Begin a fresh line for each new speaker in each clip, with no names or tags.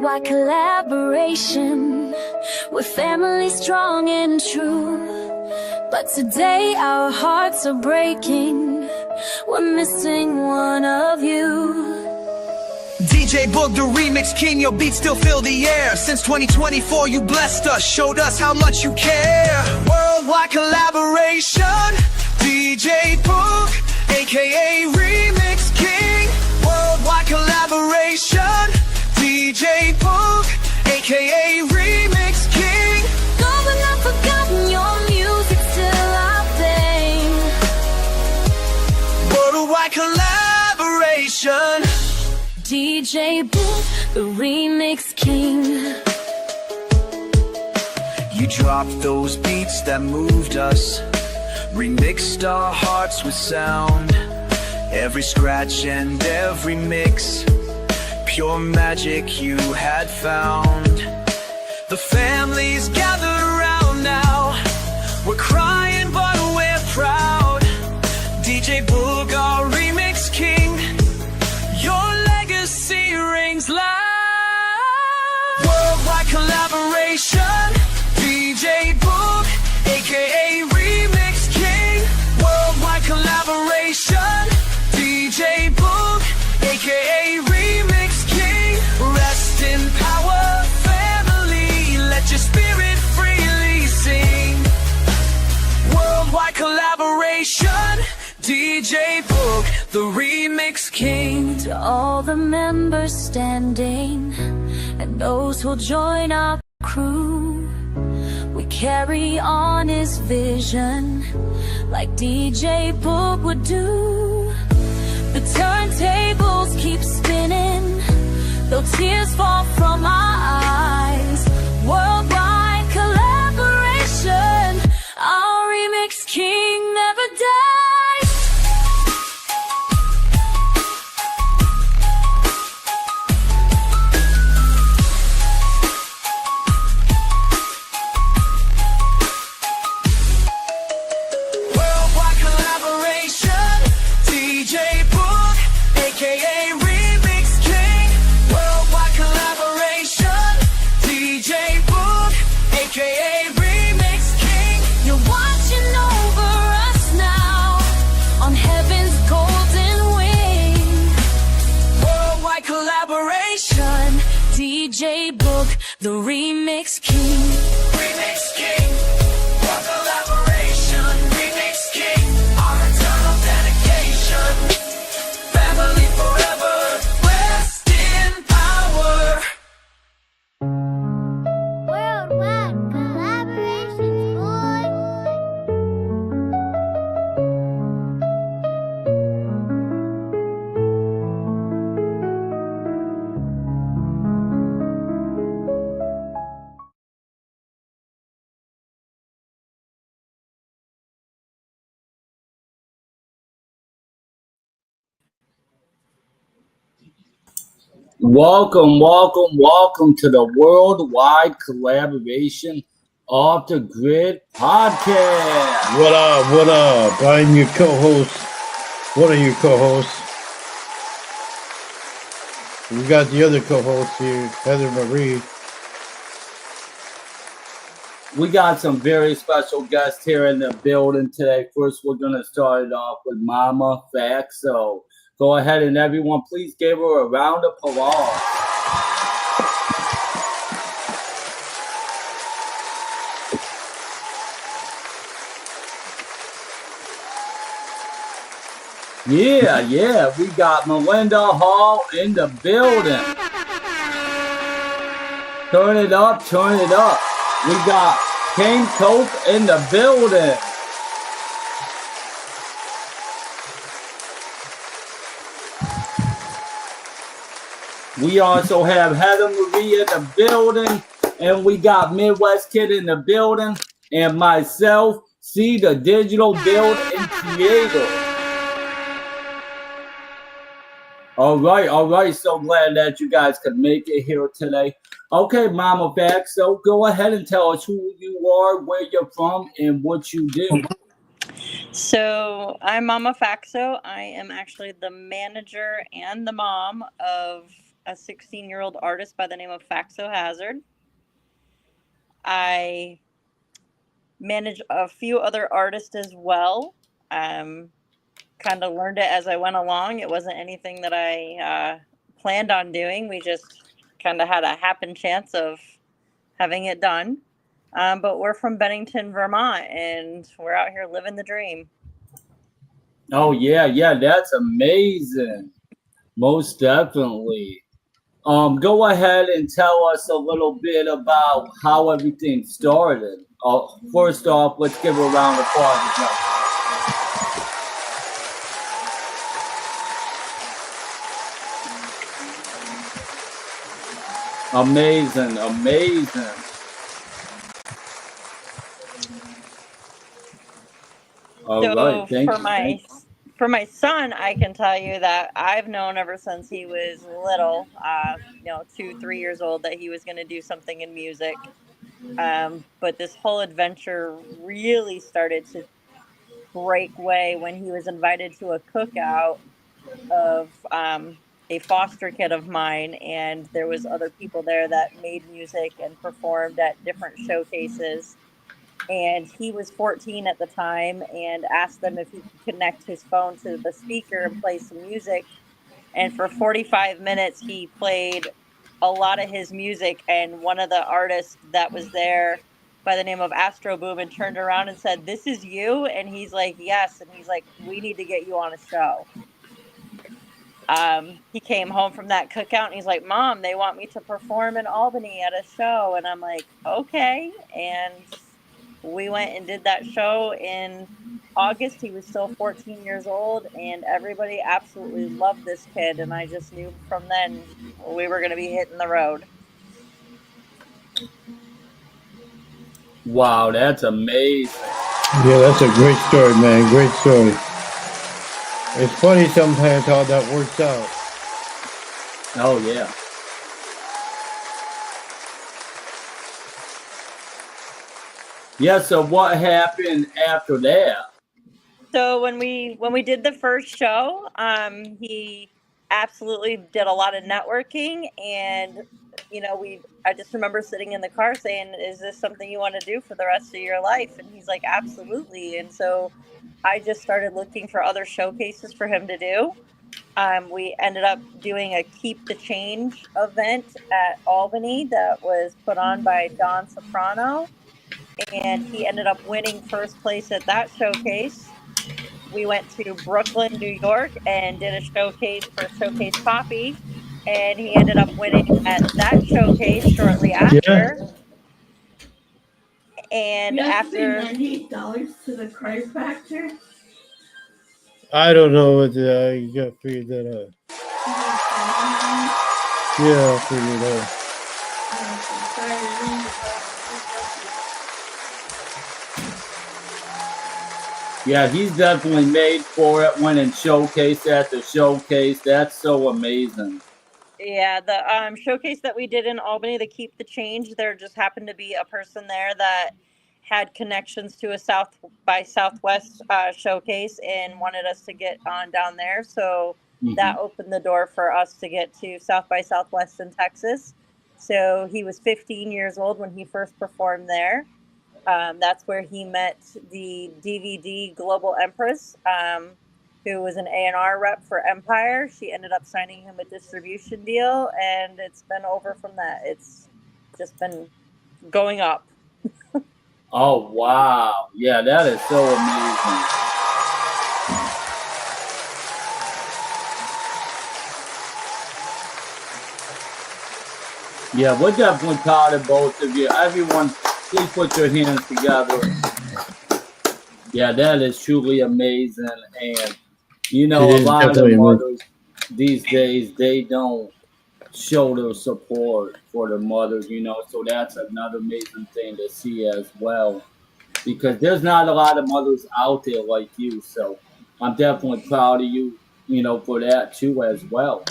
worldwide collaboration. We're family strong and true, but today our hearts are breaking. We're missing one of you.
DJ Book, the remix king, your beats still fill the air. Since 2024 you blessed us, showed us how much you care. Worldwide collaboration, DJ Book, aka Remix King. Worldwide collaboration, DJ Book, aka Remix King.
Though we're not forgotten, your music's still our thing.
Worldwide collaboration,
DJ Book, the Remix King.
you dropped those beats that moved us, remixed our hearts with sound. Every scratch and every mix, pure magic you had found. The family's gathered around now, we're crying but we're proud. DJ Book, our Remix King, your legacy rings loud. Worldwide collaboration, DJ Book, aka Remix King. Worldwide collaboration, DJ Book, aka Remix King. Rest in power, family, let your spirit freely sing. Worldwide collaboration, DJ Book, the Remix King.
To all the members standing and those who'll join our crew, we carry on his vision like DJ Book would do. The turntables keep spinning, though tears fall from our eyes. Worldwide collaboration, our Remix King never dies.
Worldwide collaboration, DJ Book, aka Remix King. Worldwide collaboration, DJ Book, aka Remix King.
You're watching over us now on heaven's golden wing.
Worldwide collaboration,
DJ Book, the Remix King.
Remix King. World collaboration, Remix King. Our eternal dedication. Family forever, blessed in power.
Worldwide collaborations, boy.
Welcome to the Worldwide Collaboration Off the Grid Podcast.
What up? I'm your co-host, one of your co-hosts. We got the other co-host here, Heather Marie.
We got some very special guests here in the building today. First, we're going to start it off with Mama Faxo. Go ahead and everyone, please give her a round of applause. Yeah, we got Melinda Hall in the building. Turn it up. We got King Cope in the building. We also have Heather Marie in the building, and we got Midwest Kid in the building, and myself, C, the digital build and creator. All right. So glad that you guys could make it here today. Okay, Mama Faxo, go ahead and tell us who you are, where you're from, and what you do.
So I'm Mama Faxo. I am actually the manager and the mom of a 16-year-old artist by the name of Faxo Hazard. I manage a few other artists as well. Kind of learned it as I went along. It wasn't anything that I planned on doing. We just kind of had a happen chance of having it done. But we're from Bennington, Vermont, and we're out here living the dream.
Oh yeah, yeah, that's amazing. Most definitely. Go ahead and tell us a little bit about how everything started. First off, let's give a round of applause. Amazing, amazing. All right, thank you.
For my son, I can tell you that I've known ever since he was little, 2, 3 years old, that he was going to do something in music. But this whole adventure really started to break way when he was invited to a cookout of a foster kid of mine, and there was other people there that made music and performed at different showcases. And he was 14 at the time and asked them if he could connect his phone to the speaker and play some music. And for 45 minutes, he played a lot of his music. And one of the artists that was there by the name of Astro Boom and turned around and said, "This is you?" And he's like, "Yes." And he's like, "We need to get you on a show." He came home from that cookout and he's like, "Mom, they want me to perform in Albany at a show." And I'm like, "Okay." And we went and did that show in August. He was still 14 years old, and everybody absolutely loved this kid. And I just knew from then we were going to be hitting the road.
Wow, that's amazing.
Yeah, that's a great story, man. Great story. It's funny sometimes how that works out.
Oh, yeah. Yeah, so what happened after that?
So when we did the first show, he absolutely did a lot of networking, and I just remember sitting in the car saying, "Is this something you want to do for the rest of your life?" And he's like, "Absolutely." And so I just started looking for other showcases for him to do. We ended up doing a Keep the Change event at Albany that was put on by Don Soprano, and he ended up winning first place at that showcase. We went to Brooklyn, New York, and did a showcase for Showcase Coffee, and he ended up winning at that showcase shortly after.
Yeah.
And
You have to pay
after
$98 to the chiropractor.
I don't know what you got to figure that out. Yeah, I'll figure it out.
Yeah, he's definitely made for it, winning showcase after showcase. That's so amazing.
Yeah, the showcase that we did in Albany, the Keep the Change, there just happened to be a person there that had connections to a South by Southwest showcase and wanted us to get on down there. So that opened the door for us to get to South by Southwest in Texas. So he was 15 years old when he first performed there. That's where he met the DVD Global Empress, who was an A&R rep for Empire. She ended up signing him a distribution deal, and it's been over from that. It's just been going up.
Oh, wow. Yeah, that is so amazing. Yeah, we're definitely proud of both of you. Everyone, please put your hands together. Yeah, that is truly amazing. And, a lot of mothers these days, they don't show their support for their mothers, so that's another amazing thing to see as well. Because there's not a lot of mothers out there like you, so I'm definitely proud of you, for that too as well.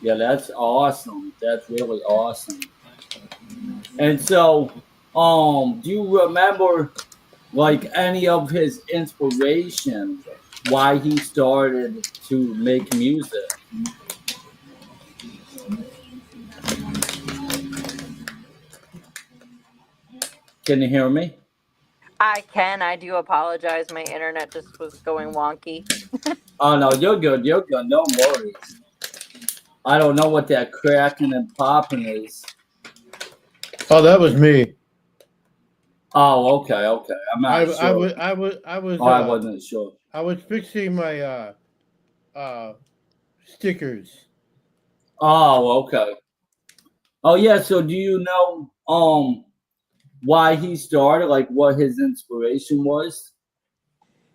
Yeah, that's awesome. That's really awesome. And so, do you remember like any of his inspiration, why he started to make music? Can you hear me?
I can. I do apologize. My internet just was going wonky.
Oh no, you're good. You're good. No worries. I don't know what that cracking and popping is.
Oh, that was me.
Oh, okay, okay. I'm not sure. Oh, I wasn't sure.
I was fixing my stickers.
Oh, okay. Oh yeah. So do you know why he started? Like what his inspiration was?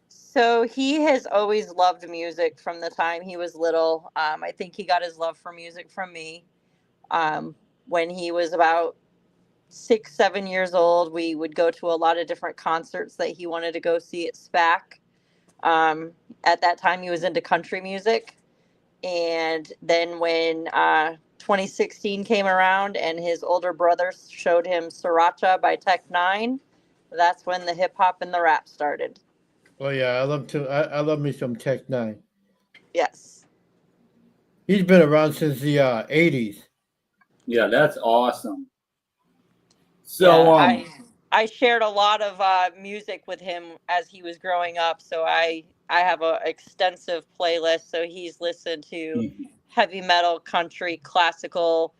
So he has always loved music from the time he was little. I think he got his love for music from me. When he was about 6, 7 years old, we would go to a lot of different concerts that he wanted to go see at SPAC. At that time, he was into country music. And then when 2016 came around and his older brother showed him Sriracha by Tech Nine, that's when the hip hop and the rap started.
Oh yeah, I love me some Tech Nine.
Yes.
He's been around since the '80s.
Yeah, that's awesome.
Yeah,
So
I shared a lot of music with him as he was growing up. So I have a extensive playlist. So he's listened to
mhm,
heavy metal, country, classical,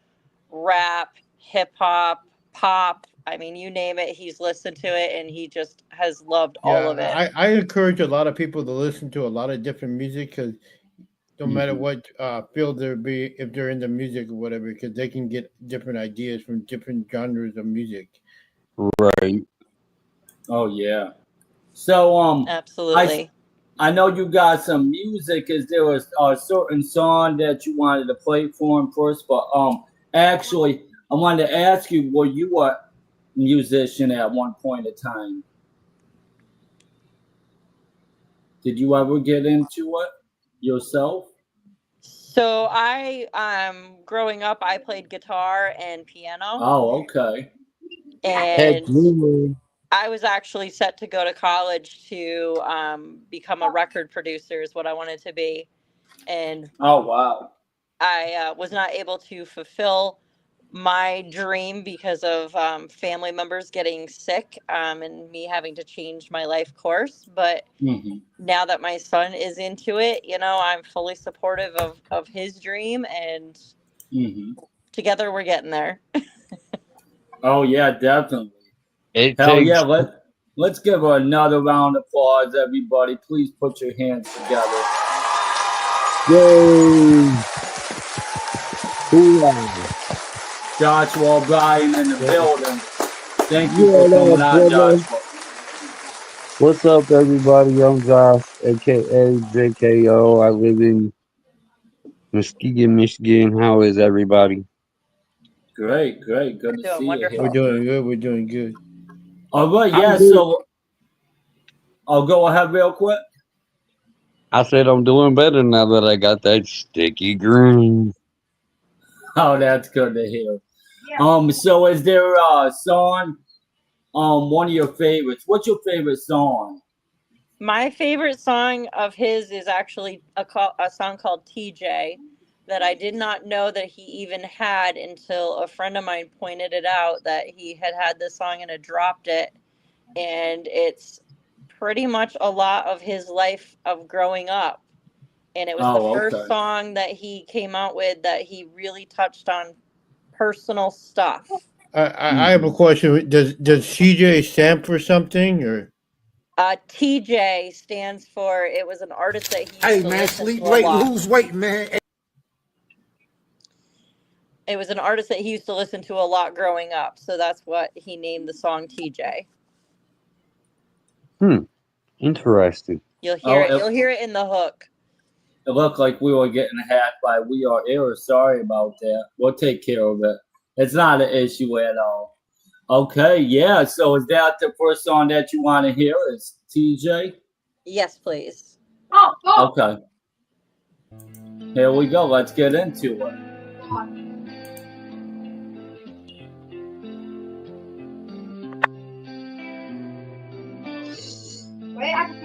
rap, hip hop, pop. I mean, you name it, he's listened to it, and he just has loved all of it.
Yeah, I encourage a lot of people to listen to a lot of different music because no matter
mhm.
what field they're be, if they're into music or whatever, because they can get different ideas from different genres of music.
Right.
Oh yeah. So I
Absolutely.
I know you got some music. Is there a certain song that you wanted to play for him first? But actually, I wanted to ask you: were you a musician at one point in time? Did you ever get into it yourself?
So growing up, I played guitar and piano,
Oh, okay.
Heck
and
yeah.
I was actually set to go to college to become a record producer, is what I wanted to be. And
Oh, wow.
I was not able to fulfill my dream because of family members getting sick, and me having to change my life course. But
Hmm.
now that my son is into it, I'm fully supportive of his dream, and
Hmm.
together we're getting there.
Oh, yeah, definitely.
It
Hell yeah.
takes.
Let's give her another round of applause, everybody. Please put your hands together.
Yay! Hoorah.
Joshua O'Brien in the building. Thank you for
Yeah,
coming on,
brother.
Joshua.
What's up, everybody? I'm Josh, aka JKO. I live in Muskegon, Michigan. How is everybody?
Great, great. Good to
Doing
see you
We're
here.
wonderful.
doing good. We're doing good.
All right,
I'm
yeah.
good.
So I'll go ahead real quick.
I said I'm doing better now that I got that sticky green.
Oh, that's good to hear. So is there a song, one of your favorites? What's your favorite song?
My favorite song of his is actually a song called TJ that I did not know that he even had until a friend of mine pointed it out that he had this song and had dropped it. And it's pretty much a lot of his life of growing up. And it was the
Oh,
first
okay.
song that he came out with that he really touched on personal stuff.
I have a
Hmm.
question. Does CJ stand for something or?
TJ stands for, it was an artist that he used
Hey
to
man,
listen
sleep
to a
late and
lot.
lose weight, man.
It was an artist that he used to listen to a lot growing up. So that's what he named the song TJ.
Hmm. Interesting.
You'll hear
Oh,
it. You'll hear it in the hook.
it looked like we were getting hacked by We Are Air. Sorry about that. We'll take care of it. It's not an issue at all. Okay, yeah. So is that the first song that you want to hear? Is TJ?
Yes, please.
Okay. Here we go. Let's get into it.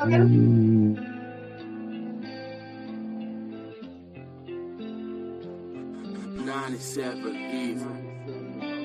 Mm.
97 evil.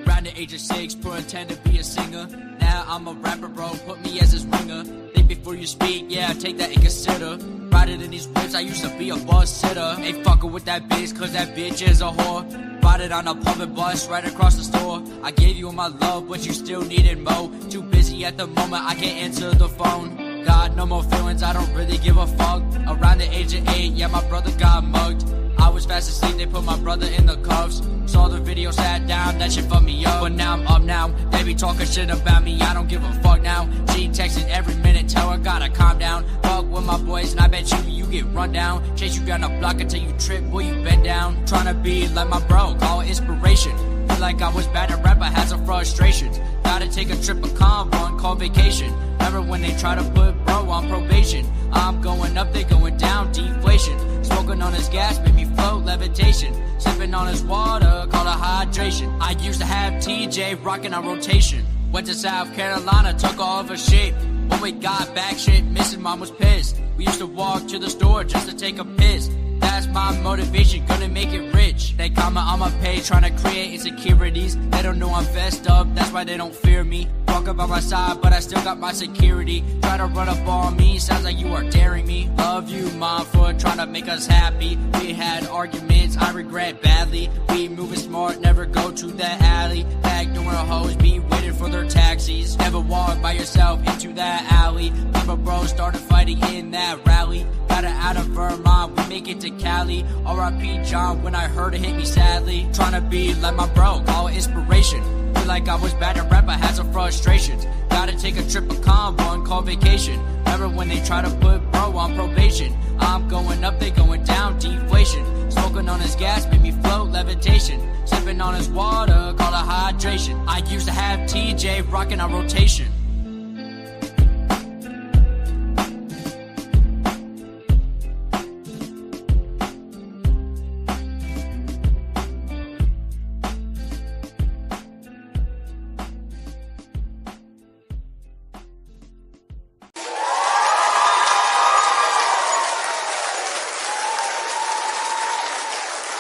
Around the age of 6, pretend to be a singer. Now I'm a rapper, bro, put me as his ringer. Think before you speak, yeah, take that and consider. Riding in these whips, I used to be a bus sitter. Ain't fucking with that bitch, cause that bitch is a whore. Riding on a public bus right across the store. I gave you my love, but you still needed more. Too busy at the moment, I can't answer the phone. God, no more feelings, I don't really give a fuck. Around the age of 8, yeah, my brother got mugged. I was fast asleep, they put my brother in the cuffs. Saw the video, sat down, that shit fucked me up. But now I'm up now, they be talking shit about me, I don't give a fuck now. She texting every minute, tell her gotta calm down. Fuck with my boys, and I bet you get run down. Chase you down the block until you trip, boy, you bend down. Tryna be like my bro, call it inspiration. Feel like I was bad at rap, I had some frustrations. Gotta take a trip, a convo, and call vacation. Remember when they try to put bro on probation? I'm going up, they going down, deflation. Smoking on his gas, made me float, levitation. Sipping on his water, call it hydration. I used to have TJ rocking on rotation. Went to South Carolina, took all of her shape. When we got back, shit missing, mom was pissed. We used to walk to the store just to take a piss. That's my motivation, gonna make it rich. They comment on my page, trying to create insecurities. They don't know I'm fessed up, that's why they don't fear me. Walk up on my side, but I still got my security. Try to run up on me, sounds like you are daring me. Love you, mom, for trying to make us happy. We had arguments, I regret badly. We moving smart, never go to that alley. Backdoor hoes be waiting for their taxis. Never walk by yourself into that alley. Remember bro started fighting in that rally. Got it out of Vermont, we make it to Cali. R.I.P. John, when I heard it hit me sadly. Tryna be like my bro, call it inspiration. Feel like I was bad at rap, I had some frustrations. Gotta take a trip, a convo, and call vacation. Remember when they try to put bro on probation? I'm going up, they going down, deflation. Smoking on his gas, made me float, levitation. Sipping on his water, call it hydration. I used to have TJ rocking on rotation.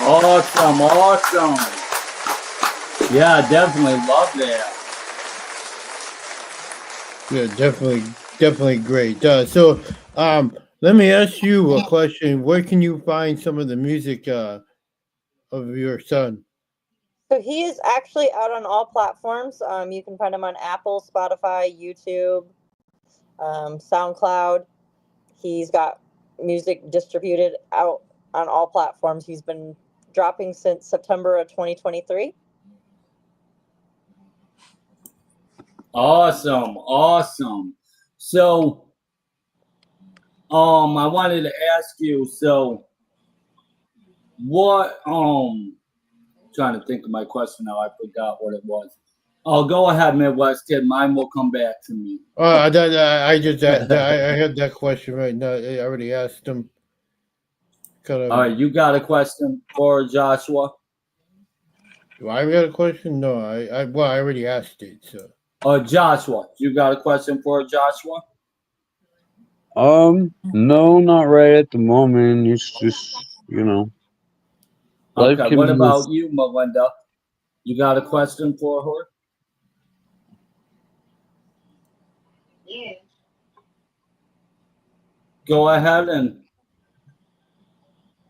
Awesome, awesome. Yeah, I definitely love that.
Yeah, definitely great. Let me ask you a question. Where can you find some of the music of your son?
So he is actually out on all platforms. You can find him on Apple, Spotify, YouTube, SoundCloud. He's got music distributed out on all platforms. He's been dropping since September of 2023.
Awesome, awesome. So, I wanted to ask you, so what, trying to think of my question now, I forgot what it was. Oh, go ahead, Midwest Kid, mine will come back to me.
I had that question right now. I already asked him.
All right, you got a question for Joshua?
Do I got a question? No, I already asked it, so.
Joshua, you got a question for Joshua?
No, not right at the moment. It's just, life
Okay,
can
what
be
about you, Melinda? You got a question for her?
Yeah.
Go ahead and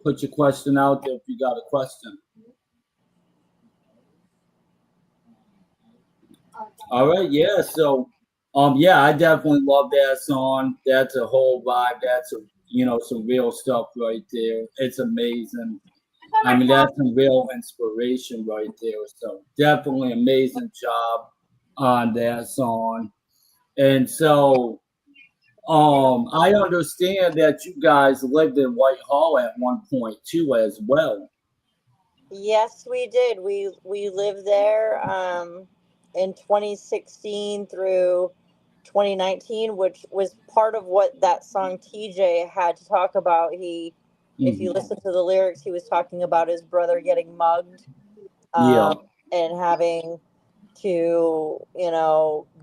put your question out there if you got a question. All right, yeah. So, yeah, I definitely love that song. That's a whole vibe. That's some real stuff right there. It's amazing. I mean, that's some real inspiration right there. So, definitely amazing job on that song. And so, I understand that you guys lived in Whitehall at one point too, as well.
Yes, we did. We lived there in 2016 through 2019, which was part of what that song TJ had to talk about. If you listen to the lyrics, he was talking about his brother getting mugged,
Yeah.
and having to,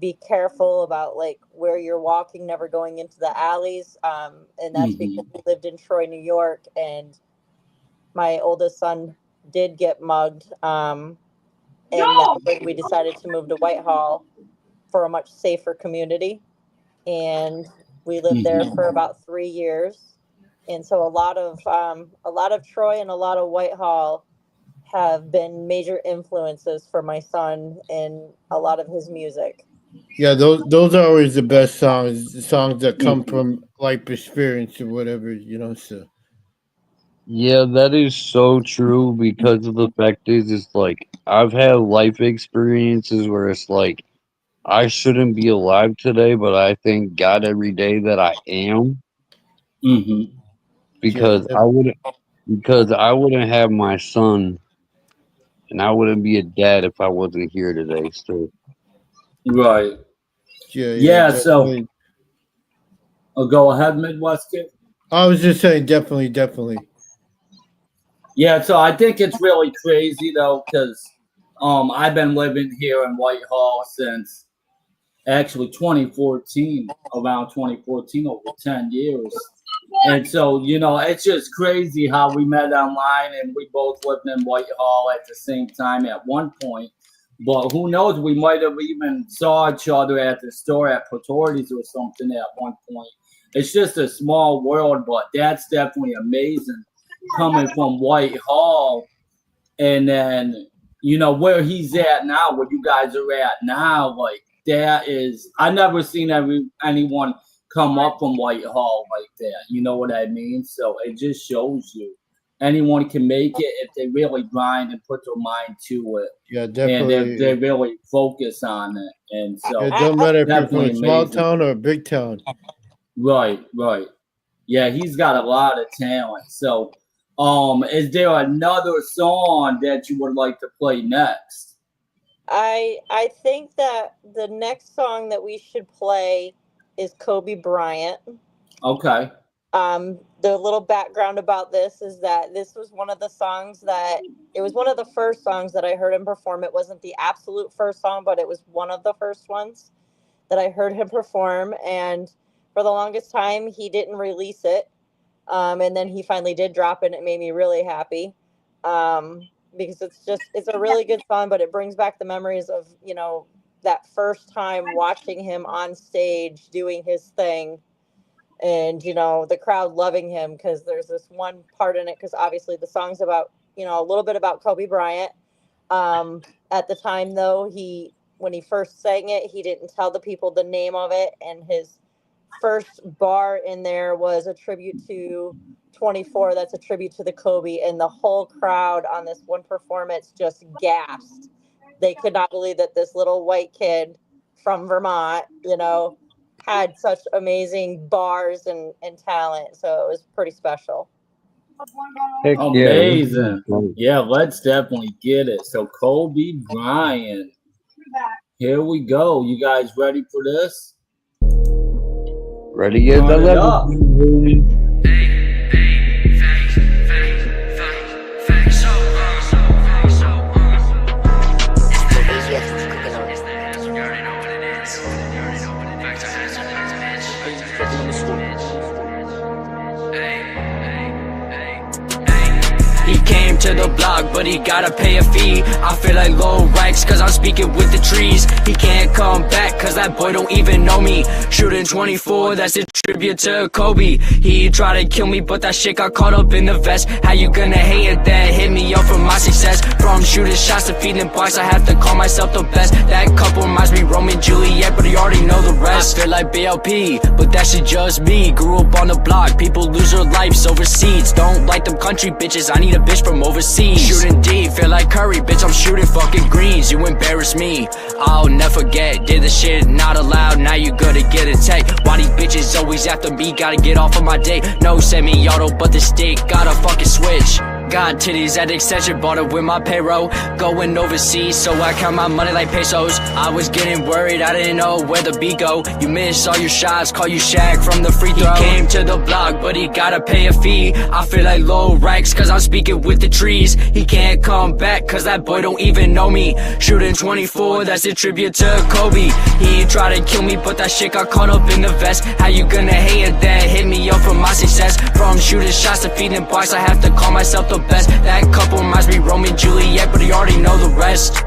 be careful about like where you're walking, never going into the alleys. And that's because we lived in Troy, New York, and my oldest son did get mugged. And that's when we decided to move to Whitehall for a much safer community. And we lived there for about 3 years. And so a lot of Troy and a lot of Whitehall have been major influences for my son in a lot of his music.
Yeah, those are always the best songs, the songs that come from life experience or whatever, you know. So
Yeah, that is so true because of the fact is, it's like I've had life experiences where it's like I shouldn't be alive today, but I thank God every day that I am
Mm-hmm.
yeah,
because I wouldn't have my son and I wouldn't be a dad if I wasn't here today. So
Right.
yeah,
Yeah. So
definitely.
go ahead, Midwest Kid.
I was just saying, definitely.
Yeah. So I think it's really crazy though, because I've been living here in Whitehall since actually 2014, around 2014, over 10 years. And so, you know, it's just crazy how we met online and we both lived in Whitehall at the same time at one point. But who knows, we might have even saw each other at the store at Pretorius or something at one point. It's just a small world, but that's definitely amazing coming from Whitehall. And then, you know, where he's at now, where you guys are at now, like that is, I never seen anyone come up from Whitehall like that. You know what I mean? So it just shows you anyone can make it if they really grind and put their mind to it.
Yeah,
And
definitely.
they really focus on it. And so
It don't matter if you're from
definitely
a small
amazing.
town or a big town.
Right. Yeah, he's got a lot of talent. So is there another song that you would like to play next?
I think that the next song that we should play is Kobe Bryant.
Okay.
The little background about this is that this was one of the songs that it was one of the first songs that I heard him perform. It wasn't the absolute first song, but it was one of the first ones that I heard him perform. And for the longest time, he didn't release it. And then he finally did drop it, and it made me really happy. Because it's a really good song, but it brings back the memories of, you know, that first time watching him on stage doing his thing. And, you know, the crowd loving him because there's this one part in it, because obviously the song's about, you know, a little bit about Kobe Bryant. At the time, though, when he first sang it, he didn't tell the people the name of it. And his first bar in there was a tribute to 24. That's a tribute to the Kobe. And the whole crowd on this one performance just gasped. They could not believe that this little white kid from Vermont, you know, had such amazing bars and talent. So it was pretty special.
heck
Amazing.
Yeah.
Yeah, let's definitely get it. So Kobe Bryant. Here we go. You guys ready for this?
Ready? Get the
Turn it up.
level.
He came to the block, but he gotta pay a fee. I feel like low ranks, cause I'm speaking with the trees. He can't come back, cause that boy don't even know me. Shooting 24, that's a tribute to Kobe. He tried to kill me, but that shit got caught up in the vest. How you gonna hate it? That hit me up for my success. From shooting shots to feeding boys, I have to call myself the best. That couple reminds me Romeo and Juliet, but you already know the rest. I feel like BLP, but that shit just me. Grew up on the block, people lose their lives overseas. Don't like them country bitches, I need a bitch from overseas. Shooting deep, feel like Curry, bitch, I'm shooting fucking greens. You embarrass me, I'll never forget. Did the shit not allowed, now you gotta get a take. Why these bitches always after me, gotta get off of my day. No semi-auto, but the stick gotta fucking switch. Got titties at the extension, bought it with my payroll. Going overseas, so I count my money like pesos. I was getting worried, I didn't know where the beat go. You miss all your shots, call you Shaq from the free throw. He came to the block, but he gotta pay a fee. I feel like low ranks, cause I'm speaking with the trees. He can't come back, cause that boy don't even know me. Shooting 24, that's a tribute to Kobe. He tried to kill me, but that shit got caught up in the vest. How you gonna hate it? That hit me up for my success. From shooting shots to feeding boys, I have to call myself the the best. That couple reminds me Romeo and Juliet, but you already know the rest.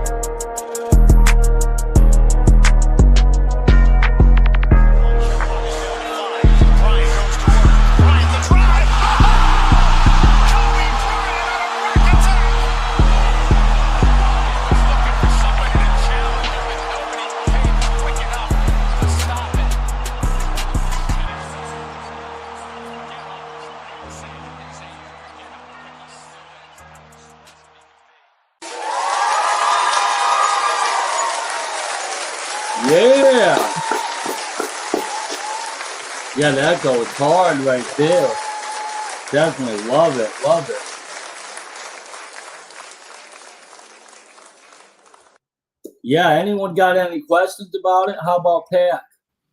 Yeah. Yeah, that goes hard right there. Definitely love it. Love it. Yeah, anyone got any questions about it? How about Pat?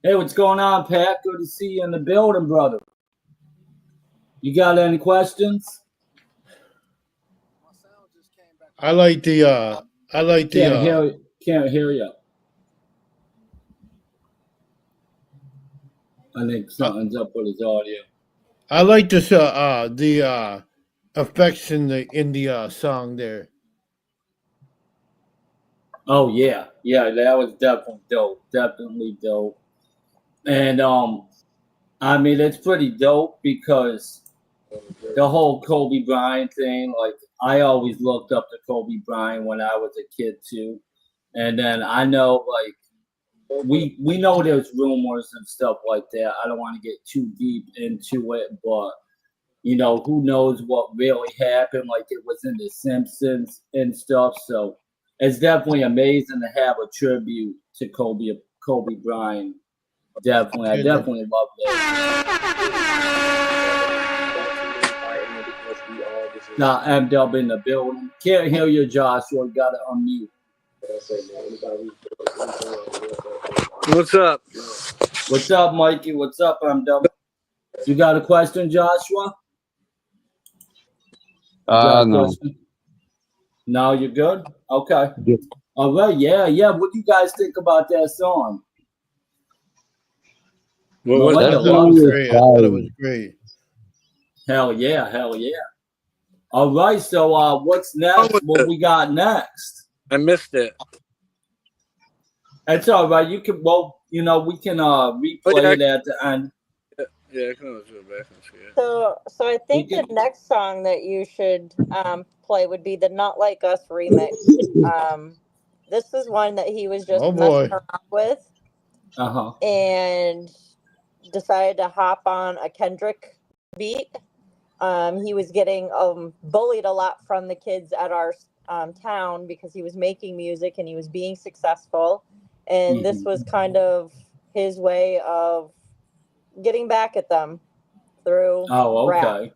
Hey, what's going on, Pat? Good to see you in the building, brother. You got any questions?
I like the
Can't hear you. I think something's up with his audio.
I like this the effects in the song there.
Oh yeah, that was definitely dope. And I mean, it's pretty dope because the whole Kobe Bryant thing. Like, I always looked up to Kobe Bryant when I was a kid too, and then I know, like, we know there's rumors and stuff like that. I don't want to get too deep into it, but you know, who knows what really happened? Like, it was in The Simpsons and stuff. So it's definitely amazing to have a tribute to Kobe Bryant. Definitely, I definitely love that. Now, M-Dub in the building. Can't hear you, Joshua. You got to unmute.
What's up?
What's up, Mikey? What's up, M-Dub? You got a question, Joshua?
No.
Question? No, you're good? Okay.
Yeah.
All right, yeah. What do you guys think about that song?
What
I thought it was great.
Hell yeah. All right, so what's next? What we got next?
I missed it.
It's all right. You can, well, you know, we can replay it at the end.
Yeah, I can always go back and see it.
So I think the next song that you should play would be the Not Like Us remix. This is one that he was just messing around with. And decided to hop on a Kendrick beat. He was getting bullied a lot from the kids at our town because he was making music and he was being successful. And this was kind of his way of getting back at them through rap.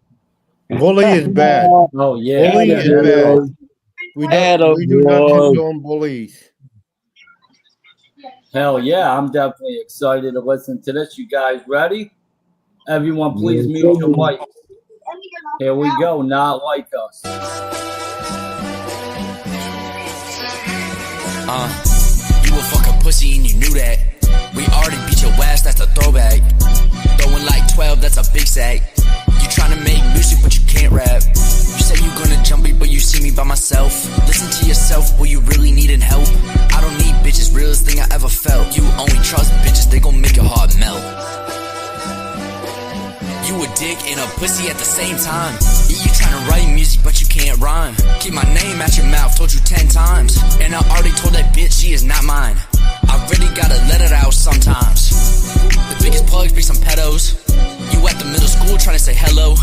Bully is bad.
Oh yeah,
bully is bad. We do not condone bullies.
Hell yeah, I'm definitely excited to listen to this. You guys ready? Everyone, please mute your mic. Here we go. Not Like Us.
You a fucking pussy and you knew that. We already beat your ass, that's a throwback. Throwing like 12, that's a big sack. You tryna make music, but you can't rap. You say you gonna jump me, but you see me by myself. Listen to yourself, boy, you really needing help. I don't need bitches, realest thing I ever felt. You only trust bitches, they gon' make your heart melt. You a dick and a pussy at the same time. Yeah, you tryna write music, but you can't rhyme. Keep my name out your mouth, told you 10 times. And I already told that bitch she is not mine. I really gotta let it out sometimes. The biggest plugs be some pedos. You at the middle school tryna say hello.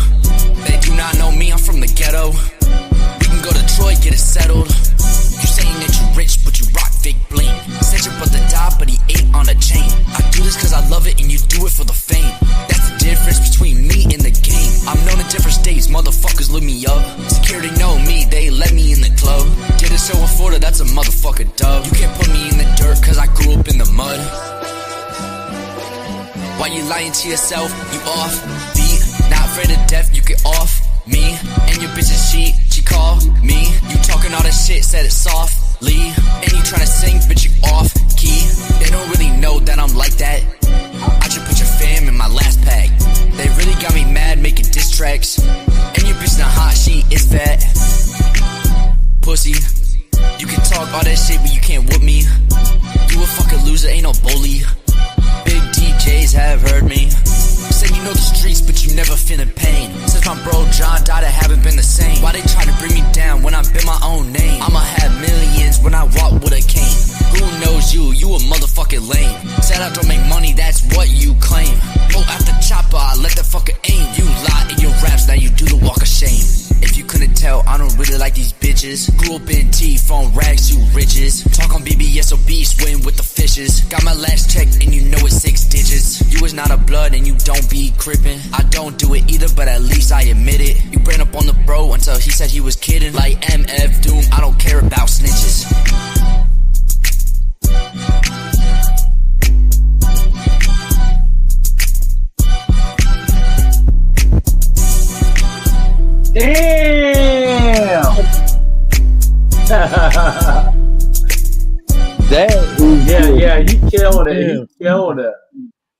They do not know me, I'm from the ghetto. We can go to Detroit, get it settled. You saying that you rich, but you rock fake bling. Said your brother died, but he ate on a chain. I do this cause I love it and you do it for the fame. That's the difference between me and the game. I'm known in different states, motherfuckers look me up. Security know me, they let me in the club. Did a show in Florida, that's a motherfucker dub. You can't put me in the dirt cause I grew up in the mud. Why you lying to yourself? You off beat, not afraid of death, you get off me. And your bitch is she call me. You talking all that shit, said it softly. And you tryna sing, bitch, you off key. They don't really know that I'm like that. I just put your fam in my last pack. They really got me mad making diss tracks. And your bitch not hot, she is fat. Fuck all that shit, but you can't whoop me. You a fucking loser, ain't no bully. Big DJs have heard me. Said you know the streets, but you never finna pain. Since my bro John died, I haven't been the same. Why they try to bring me down when I been my own name? I'ma have millions when I walk with a cane. Who knows you? You a motherfucking lame. Said I don't make money, that's what you claim. Go after chopper, I let that fucker aim. You lie in your raps, now you do the walk of shame. If you couldn't tell, I don't really like these bitches. Grew up in T, from rags to riches. Talk on BBS or B, swim with the fishes. Got my last check and you know it's 6 digits. You is not a blood and you don't be crippin'. I don't do it either, but at least I admit it. You ran up on the bro until he said he was kidding. Like MF Doom, I don't care about snitches.
Damn! Yeah, he killed it. He killed it.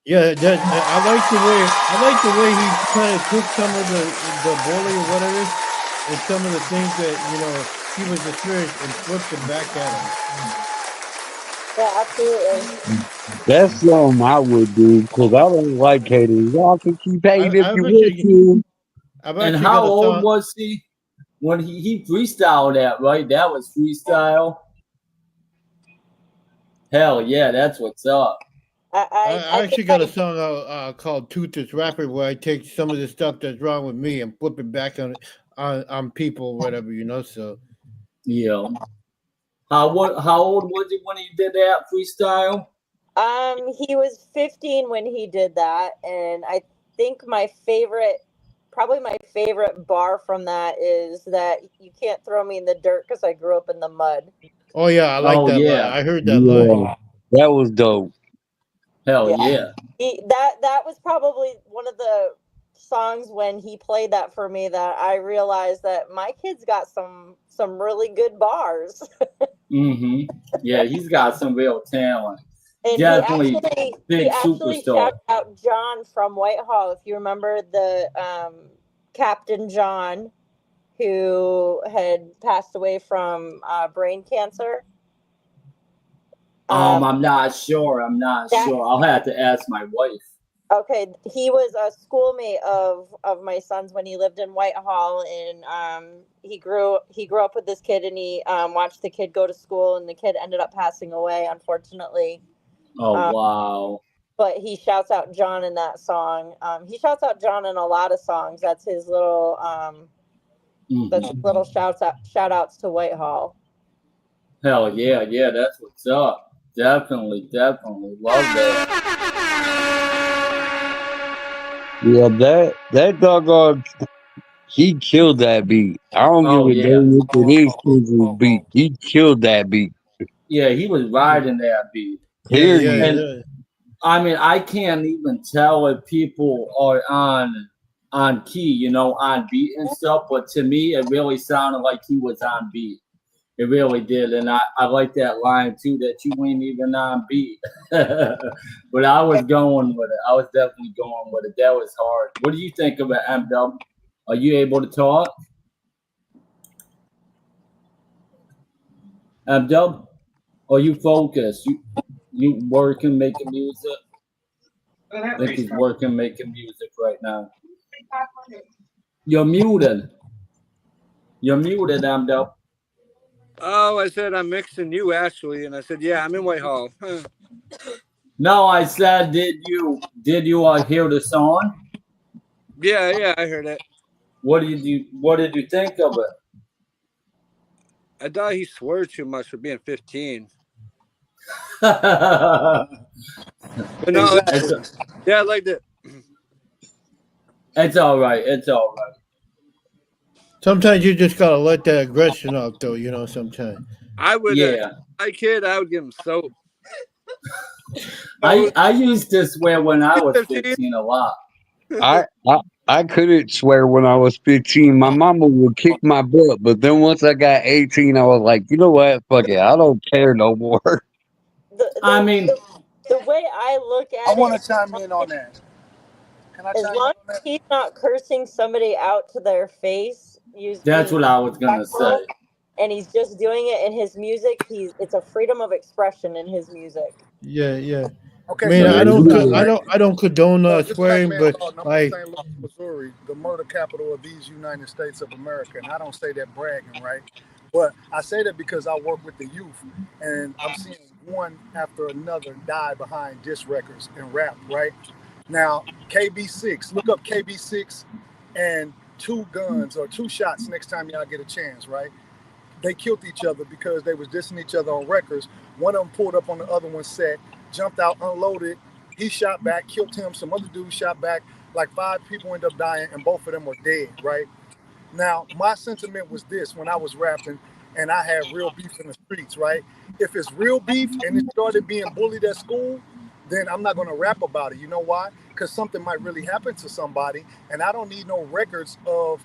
Yeah, I like the way he kind of took some of the bully or whatever, and some of the things that he was experienced and flipped them back at him.
Yeah, absolutely.
That's something I would do because I don't like haters. Y'all can keep hating if
I've
you
actually,
want to.
I've
And
actually
how
got a
old
song.
was he when he freestyled that, right? That was freestyle. Hell yeah, that's what's up.
I actually got a song called "Toothless Rapper" where I take some of the stuff that's wrong with me and flip it back on people, whatever, So
Yeah. How old was he when he did that freestyle?
He was 15 when he did that, and I think probably my favorite bar from that is that you can't throw me in the dirt because I grew up in the mud.
Oh yeah, I like that line. I heard that line.
That was dope.
Hell yeah.
That was probably one of the songs when he played that for me that I realized that my kid's got some really good bars.
Mm-hmm. Yeah, he's got some real talent.
And
Definitely
he actually
superstar.
shouted out John from Whitehall. If you remember the Captain John, who had passed away from brain cancer.
I'm not sure. I'll have to ask my wife.
Okay, he was a schoolmate of my son's when he lived in Whitehall, and he grew up with this kid, and he watched the kid go to school, and the kid ended up passing away, unfortunately.
Oh wow!
But he shouts out John in that song. He shouts out John in a lot of songs. That's his little shout outs to Whitehall.
Hell yeah, that's what's up. Definitely love that.
Yeah, that doggone, he killed that beat. I don't give a damn if it is Kendrick's beat. He killed that beat.
Yeah, he was riding that beat.
Period.
And I mean, I can't even tell if people are on key, on beat and stuff. But to me, it really sounded like he was on beat. It really did, and I like that line too, that you ain't even on beat. But I was going with it. I was definitely going with it. That was hard. What do you think of it, MW? Are you able to talk? MW? Are you focused? You working, making music? I think he's working, making music right now. You're muted. You're muted, MW.
Oh, I said I'm mixing you, actually. And I said, yeah, I'm in Whitehall.
No, I said, did you hear the song?
Yeah, I heard it.
What did you think of it?
I thought he swore too much for being 15.
But
no, yeah, I liked it.
It's all right.
Sometimes you just gotta let that aggression out, though. Sometimes.
I would.
Yeah.
My kid, I would give him soap.
I used to swear when I was 15 a lot.
I couldn't swear when I was 15. My mama would kick my butt, but then once I got 18, I was like, you know what? Fuck it. I don't care no more.
I mean,
the way I look at it,
I want to chime in on that. Can I
as long as he's not cursing somebody out to their face,
that's what I was gonna say.
and he's just doing it in his music. It's a freedom of expression in his music.
Yeah, yeah. I
Okay,
mean,
so
Yeah,
check this out, right?
I don't condone
This black
swearing,
man
but
Lawton, I'm from
like,
St. Louis, Missouri, the murder capital of these United States of America. And I don't say that bragging, right? But I say that because I work with the youth and I'm seeing one after another die behind disc records and rap, right? Now, KB6, look up KB6 and two guns or two shots next time y'all get a chance, right? They killed each other because they was dissing each other on records. One of them pulled up on the other one's set, jumped out, unloaded. He shot back, killed him. Some other dude shot back. Like 5 people ended up dying, and both of them were dead, right? Now, my sentiment was this when I was rapping and I had real beef in the streets, right? If it's real beef and it started being bullied at school, then I'm not going to rap about it. You know why? Because something might really happen to somebody, and I don't need no records of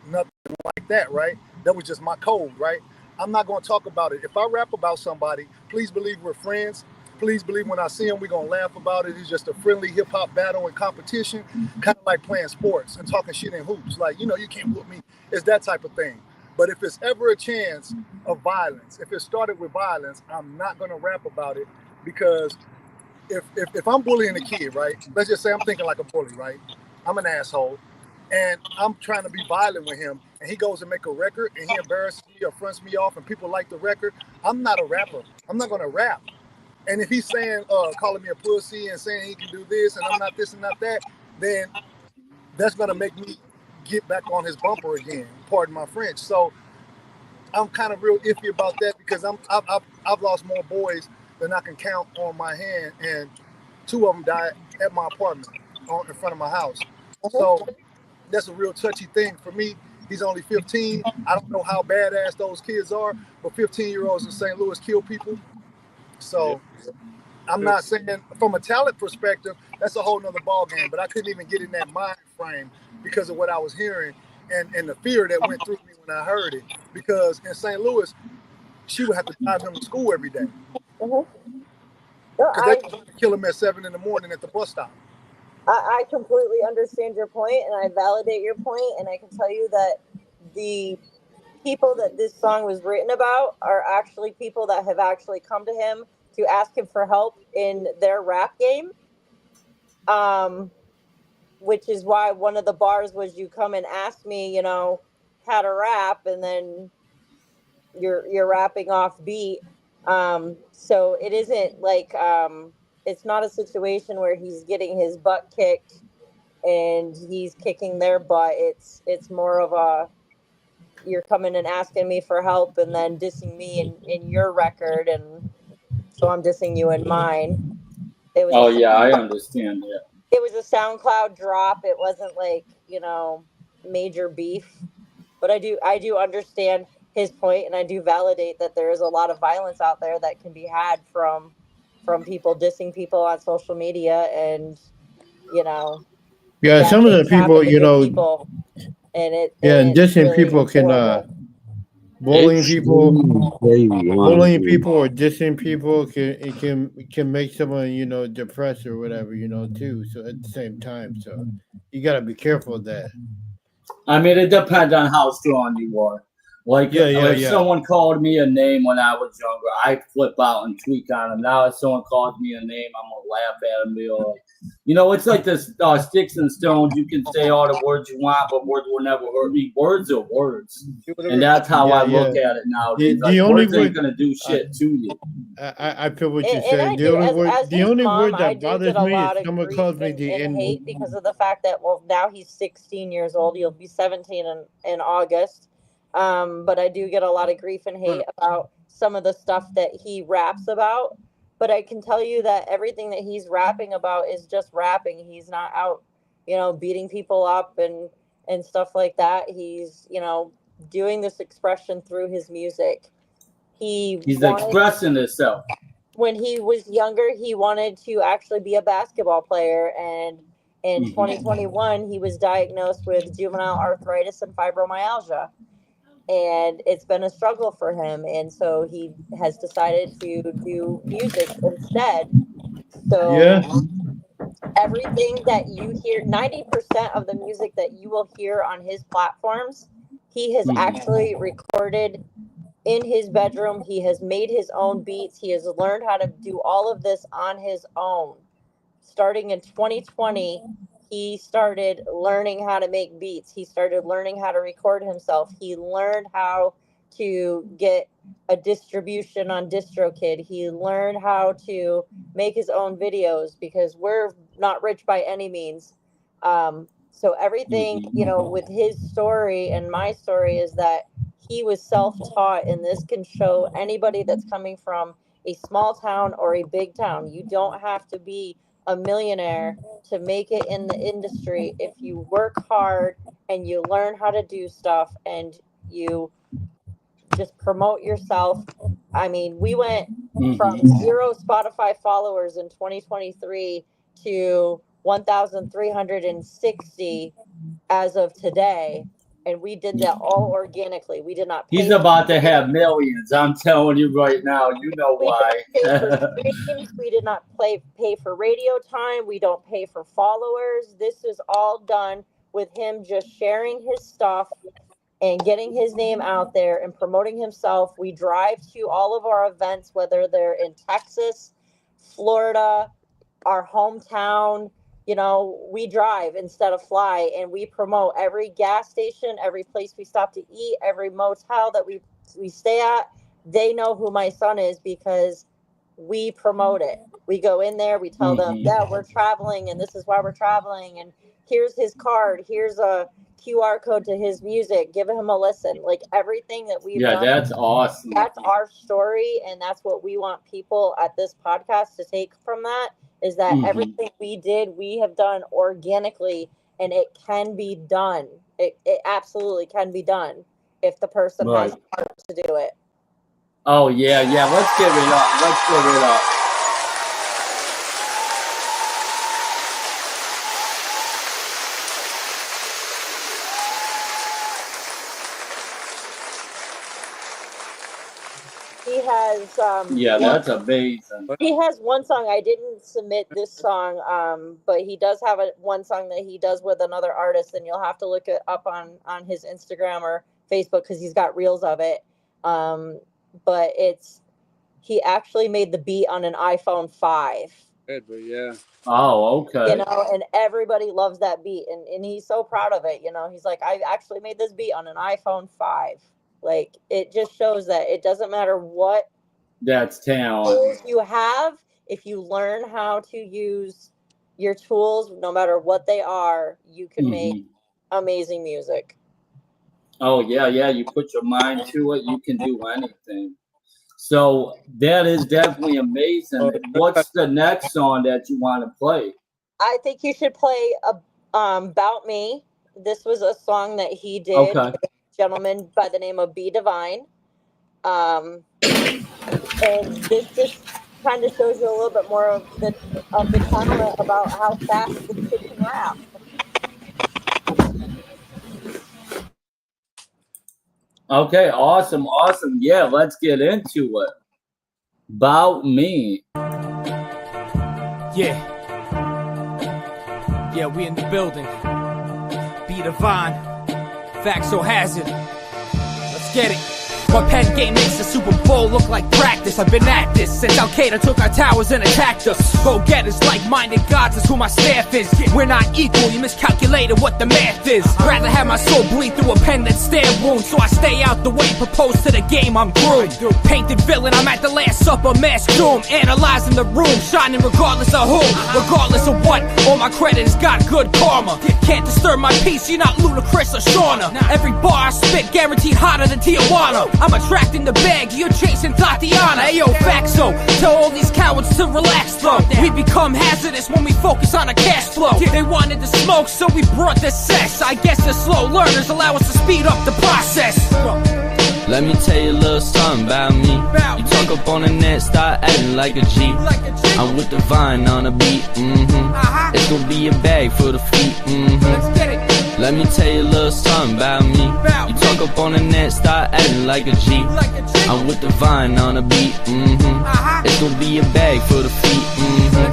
nothing like that, right? That was just my code, right? I'm not going to talk about it. If I rap about somebody, please believe we're friends. Please believe when I see him, we're going to laugh about it. It's just a friendly hip hop battle and competition, kind of like playing sports and talking shit in hoops. Like, you can't whoop me. It's that type of thing. But if it's ever a chance of violence, if it started with violence, I'm not going to rap about it because if I'm bullying a kid, right? Let's just say I'm thinking like a bully, right? I'm an asshole. And I'm trying to be violent with him, and he goes and make a record, and he embarrasses me or fronts me off, and people like the record. I'm not a rapper. I'm not gonna rap. And if he's saying, calling me a pussy and saying he can do this, and I'm not this and not that, then that's gonna make me get back on his bumper again. Pardon my French. So I'm kind of real iffy about that because I've lost more boys than I can count on my hand, and 2 of them died at my apartment in front of my house. So that's a real touchy thing for me. He's only 15. I don't know how badass those kids are, but 15-year-olds in St. Louis kill people. So I'm not saying from a talent perspective, that's a whole nother ball game, but I couldn't even get in that mind frame because of what I was hearing and the fear that went through me when I heard it. Because in St. Louis, she would have to drive him to school every day. Because they tried to kill him at 7 in the morning at the bus stop.
I completely understand your point, and I validate your point, and I can tell you that the people that this song was written about are actually people that have actually come to him to ask him for help in their rap game. Which is why one of the bars was, you come and ask me, how to rap, and then you're rapping off beat. So it isn't like it's not a situation where he's getting his butt kicked and he's kicking their butt. It's more of a, you're coming and asking me for help and then dissing me in your record, and so I'm dissing you in mine. It was
I understand that.
It was a SoundCloud drop. It wasn't like, major beef. But I do understand his point, and I do validate that there is a lot of violence out there that can be had from people dissing people on social media, and
yeah,
bad
some of the
things happen
people,
to good people, and
and
it's
dissing
really
people can
horrible.
bullying
it's
people,
crazy,
bullying
honestly.
people or dissing people can make someone depressed or whatever too. So at the same time, so you got to be careful of that.
I mean, it depends on how strong you are. Like, if someone called me a name when I was younger, I'd flip out and tweak on them. Now, if someone calls me a name, I'm going to laugh at them and be like, it's like this sticks and stones. You can say all the words you want, but words will never hurt me. Words are words. And that's how I look at it nowadays.
The only
words ain't going to do shit to you.
I feel what you're
And
saying.
I do, as
The
his
only
mom,
word
I
that
do
bothers
get a
me
lot
is
of
someone
grief
calls me
and
the N.
hate because of the fact that, well, now he's 16 years old. He'll be 17 in August. But I do get a lot of grief and hate about some of the stuff that he raps about. But I can tell you that everything that he's rapping about is just rapping. He's not out, beating people up and stuff like that. He's, doing this expression through his music.
He's expressing himself.
When he was younger, he wanted to actually be a basketball player, and in 2021 he was diagnosed with juvenile arthritis and fibromyalgia, and it's been a struggle for him, and so he has decided to do music instead. So everything that you hear, 90% of the music that you will hear on his platforms, he has actually recorded in his bedroom. He has made his own beats. He has learned how to do all of this on his own. Starting in 2020, he started learning how to make beats. He started learning how to record himself. He learned how to get a distribution on DistroKid. He learned how to make his own videos because we're not rich by any means. So everything, you know, with his story and my story is that he was self-taught, and this can show anybody that's coming from a small town or a big town. You don't have to be a millionaire to make it in the industry. If you work hard and you learn how to do stuff and you just promote yourself. I mean, we went from 0 Spotify followers in 2023 to 1,360 as of today. And we did that all organically. We did not pay.
He's about to have millions. I'm telling you right now. You know why.
We did not pay for radio time. We don't pay for followers. This is all done with him just sharing his stuff and getting his name out there and promoting himself. We drive to all of our events, whether they're in Texas, Florida, our hometown. You know, we drive instead of fly, and we promote every gas station, every place we stop to eat, every motel that we stay at. They know who my son is because we promote it. We go in there, we tell them, yeah, we're traveling, and this is why we're traveling, and here's his card, here's a QR code to his music, give him a listen. Like everything that we've done.
Yeah, that's awesome.
That's our story, and that's what we want people at this podcast to take from that. Is that everything we did, we have done organically, and it can be done. It absolutely can be done if the person has the heart to do it.
Oh, yeah. Let's give it up.
He has
that's amazing.
He has one song. I didn't submit this song, but he does have one song that he does with another artist, and you'll have to look it up on his Instagram or Facebook because he's got reels of it. But he actually made the beat on an iPhone 5.
Good, but yeah.
Oh, okay.
You know, and everybody loves that beat, and he's so proud of it. You know, he's like, I actually made this beat on an iPhone 5. Like, it just shows that it doesn't matter what
that's talent
tools you have. If you learn how to use your tools, no matter what they are, you can make amazing music.
Oh, yeah. You put your mind to it, you can do anything. So that is definitely amazing. What's the next song that you want to play?
I think you should play About Me. This was a song that he did.
Okay.
Gentleman by the name of B Divine, and this just kind of shows you a little bit more of the talent about how fast this kid can rap.
Okay, awesome. Yeah, let's get into it. About Me.
Yeah, we in the building. B Divine. Factual hazard. Let's get it. My pen game makes the Super Bowl look like practice. I've been at this since Al Qaeda took our towers and attacked us. Go getters, like-minded gods is who my staff is. We're not equal, you miscalculated what the math is. Rather have my soul bleed through a pen than stab wounds, so I stay out the way, propose to the game I'm groomed. Painted villain, I'm at the Last Supper, mass doom. Analyzing the room, shining regardless of who, regardless of what. All my credit has got good karma. Can't disturb my peace, you're not Ludacris or Shauna. Every bar I spit guaranteed hotter than Tijuana. I'm attracting the bag, you're chasing Tatiana. Ayo, Faxo, tell all these cowards to relax though. We become hazardous when we focus on a cash flow. They wanted to smoke, so we brought the sex. I guess the slow learners allow us to speed up the process.
Let me tell you a little something about me. You talk up on the net, start acting like a G. I'm with the Vine on a beat, It's gonna be a bag for the feet, Let me tell you a little something about me. You talk talk up on the net, start acting like a G. I'm with the vine on a beat, It's gonna be a bag for the feet,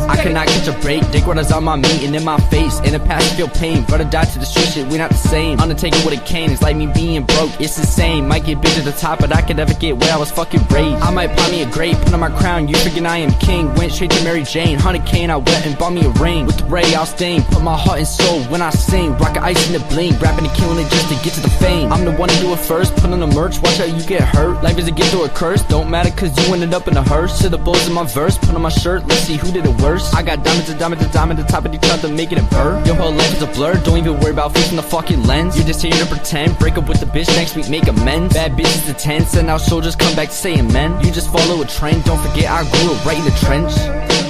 I cannot catch a break, dick runners on my meat and in my face. In the past, feel pain, brother died to the street shit, we not the same. Undertaker with a cane, it's like me being broke, it's insane. Might get bitch at the top, but I could never get where I was fucking raised. I might buy me a grape, put on my crown, you freaking I am king. Went straight to Mary Jane, 100K and I went and bought me a ring. With the ray, I'll stain, put my heart and soul when I sing. Rock ice in the bling, rapping and killing it just to get to the fame. I'm the one to do it first, put on the merch, watch how you get hurt. Life is a gift or a curse, don't matter cause you ended up in a hearse. To the bulls in my verse, put on my shirt, let's see who did it worse. I got diamonds and diamonds and diamonds, the top of each other, making it burn. Your whole life is a blur, don't even worry about fixing the fucking lens. You're just here to pretend, break up with the bitch, next week make amends. Bad bitches to 10, send out soldiers, come back to say amen. You just follow a trend, don't forget I grew up right in the trench.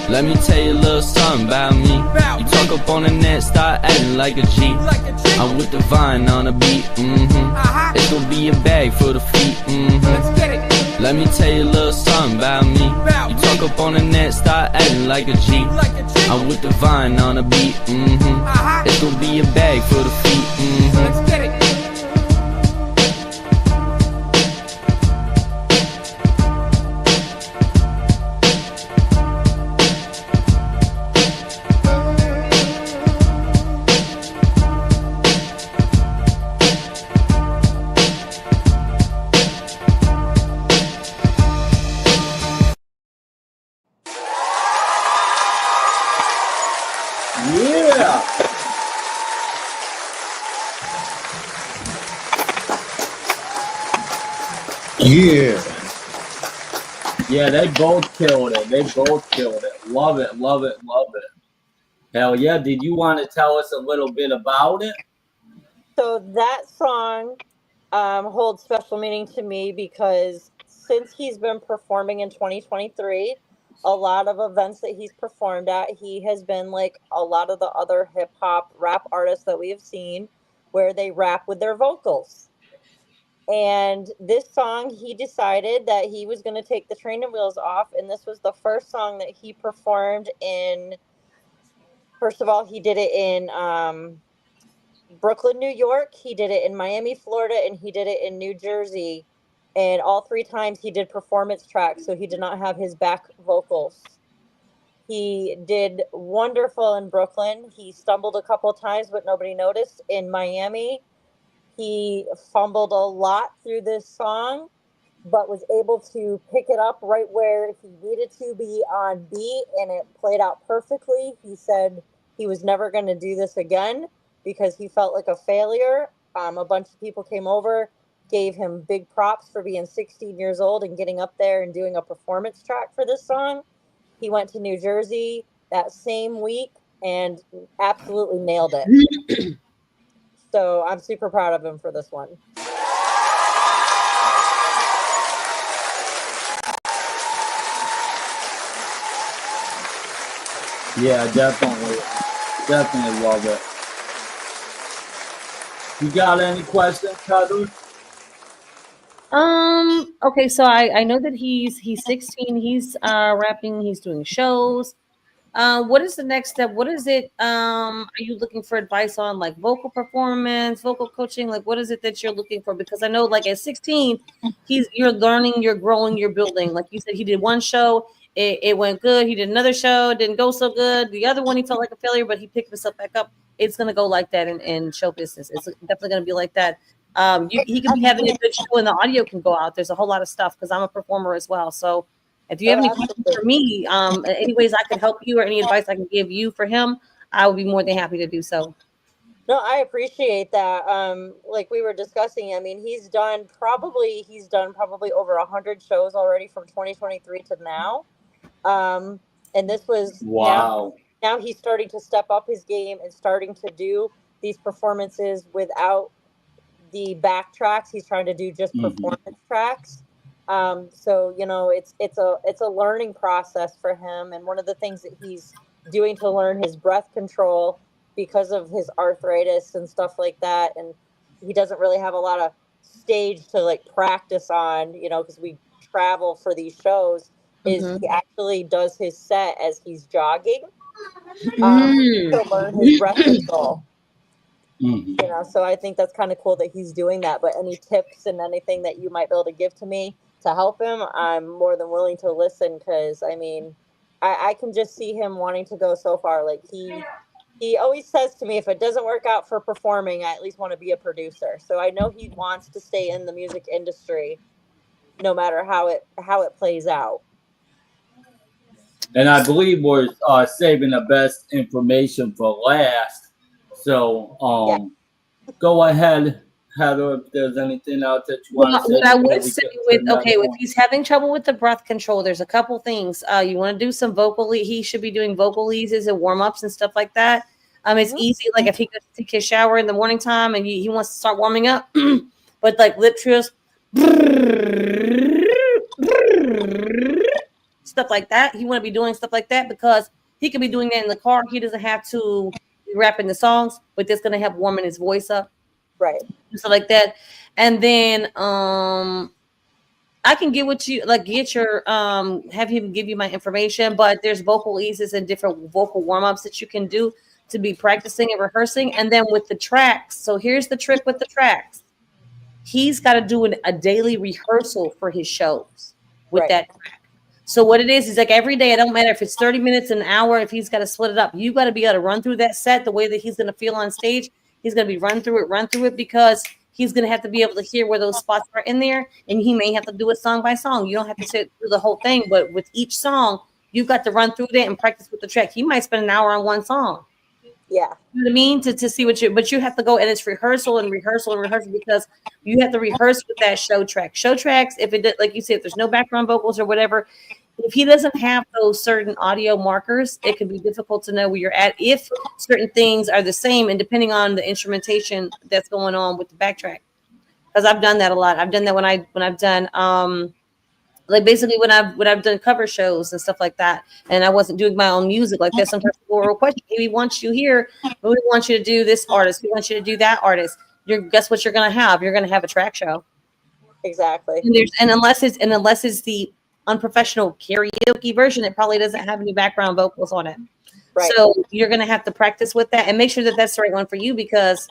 Let me tell you a little something about me. You talk up on the net, start acting like a G. I'm with the vine on a beat, It's gonna be a bag for the feet, Let me tell you a little something about me. You talk up on the net, start acting like a G. I'm with the vine on a beat, It's gonna be a bag for the feet, Let's get it.
Yeah.
Yeah.
Yeah, they both killed it. They both killed it. Love it, love it, love it. Hell yeah. Did you want to tell us a little bit about it?
So that song holds special meaning to me because since he's been performing in 2023, a lot of events that he's performed at, he has been like a lot of the other hip hop rap artists that we have seen where they rap with their vocals. And this song, he decided that he was going to take the training wheels off. And this was the first song that he performed in. First of all, he did it in Brooklyn, New York. He did it in Miami, Florida, and he did it in New Jersey. And all three times he did performance tracks, so he did not have his back vocals. He did wonderful in Brooklyn. He stumbled a couple times, but nobody noticed. In Miami, he fumbled a lot through this song, but was able to pick it up right where he needed to be on beat, and it played out perfectly. He said he was never going to do this again because he felt like a failure. A bunch of people came over, gave him big props for being 16 years old and getting up there and doing a performance track for this song. He went to New Jersey that same week and absolutely nailed it. So I'm super proud of him for this one.
Yeah, definitely. Definitely love it. You got any questions, Heather?
Okay, so I know that he's 16, he's rapping, he's doing shows. What is the next step? What is it? Are you looking for advice on like vocal performance, vocal coaching? Like what is it that you're looking for? Because I know like at 16, you're learning, you're growing, you're building. Like you said, he did one show, it went good. He did another show, it didn't go so good. The other one he felt like a failure, but he picked himself back up. It's gonna go like that in show business. It's definitely gonna be like that. He could be having a good show and the audio can go out. There's a whole lot of stuff because I'm a performer as well. So if you have any questions for me, any ways I could help you or any advice I can give you for him, I would be more than happy to do so.
No, I appreciate that. Like we were discussing, I mean, he's done probably over 100 shows already from 2023 to now. And this was
wow.
Now he's starting to step up his game and starting to do these performances without the backtracks. He's trying to do just performance tracks. So it's a learning process for him, and one of the things that he's doing to learn his breath control because of his arthritis and stuff like that, and he doesn't really have a lot of stage to like practice on, because we travel for these shows. Is he actually does his set as he's jogging to learn his breath control. You know, so I think that's kind of cool that he's doing that. But any tips and anything that you might be able to give to me to help him, I'm more than willing to listen, because I mean, I can just see him wanting to go so far. Like he always says to me, if it doesn't work out for performing, I at least want to be a producer. So I know he wants to stay in the music industry no matter how it plays out.
And I believe we're saving the best information for last. So go ahead, Heather, if there's anything else that you want to say.
What I would
we
say
get to
with,
the next
okay, if
one.
he's having trouble with the breath control, there's a couple things. You want to do some he should be doing vocal eases and warm ups and stuff like that. It's easy. Like if he goes to take his shower in the morning time and he wants to start warming up, but like lip trills, stuff like that. He want to be doing stuff like that because he could be doing that in the car. He doesn't have to be rapping the songs, but that's going to help warming his voice up.
Right.
Stuff like that. And then I can get your have him give you my information, but there's vocal eases and different vocal warm-ups that you can do to be practicing and rehearsing. And then with the tracks, so here's the trick with the tracks. He's got to do a daily rehearsal for his shows with that track. So what it is like every day, it don't matter if it's 30 minutes, an hour, if he's got to split it up, you got to be able to run through that set the way that he's going to feel on stage. He's going to be run through it because he's going to have to be able to hear where those spots are in there. And he may have to do it song by song. You don't have to sit through the whole thing, but with each song, you've got to run through that and practice with the track. He might spend an hour on one song.
Yeah.
You know what I mean? To see but you have to go, and it's rehearsal and rehearsal and rehearsal, because you have to rehearse with that show track. Show tracks, if it, like you said, if there's no background vocals or whatever, if he doesn't have those certain audio markers, it can be difficult to know where you're at if certain things are the same, and depending on the instrumentation that's going on with the backtrack. Because I've done that a lot. I've done that when I've done like basically when I've done cover shows and stuff like that, and I wasn't doing my own music like that. Sometimes people will request, hey, we want you here, but we want you to do this artist, we want you to do that artist. Guess what you're gonna have? You're gonna have a track show.
Exactly.
And unless it's the unprofessional karaoke version, it probably doesn't have any background vocals on it. Right. So you're gonna have to practice with that and make sure that that's the right one for you, because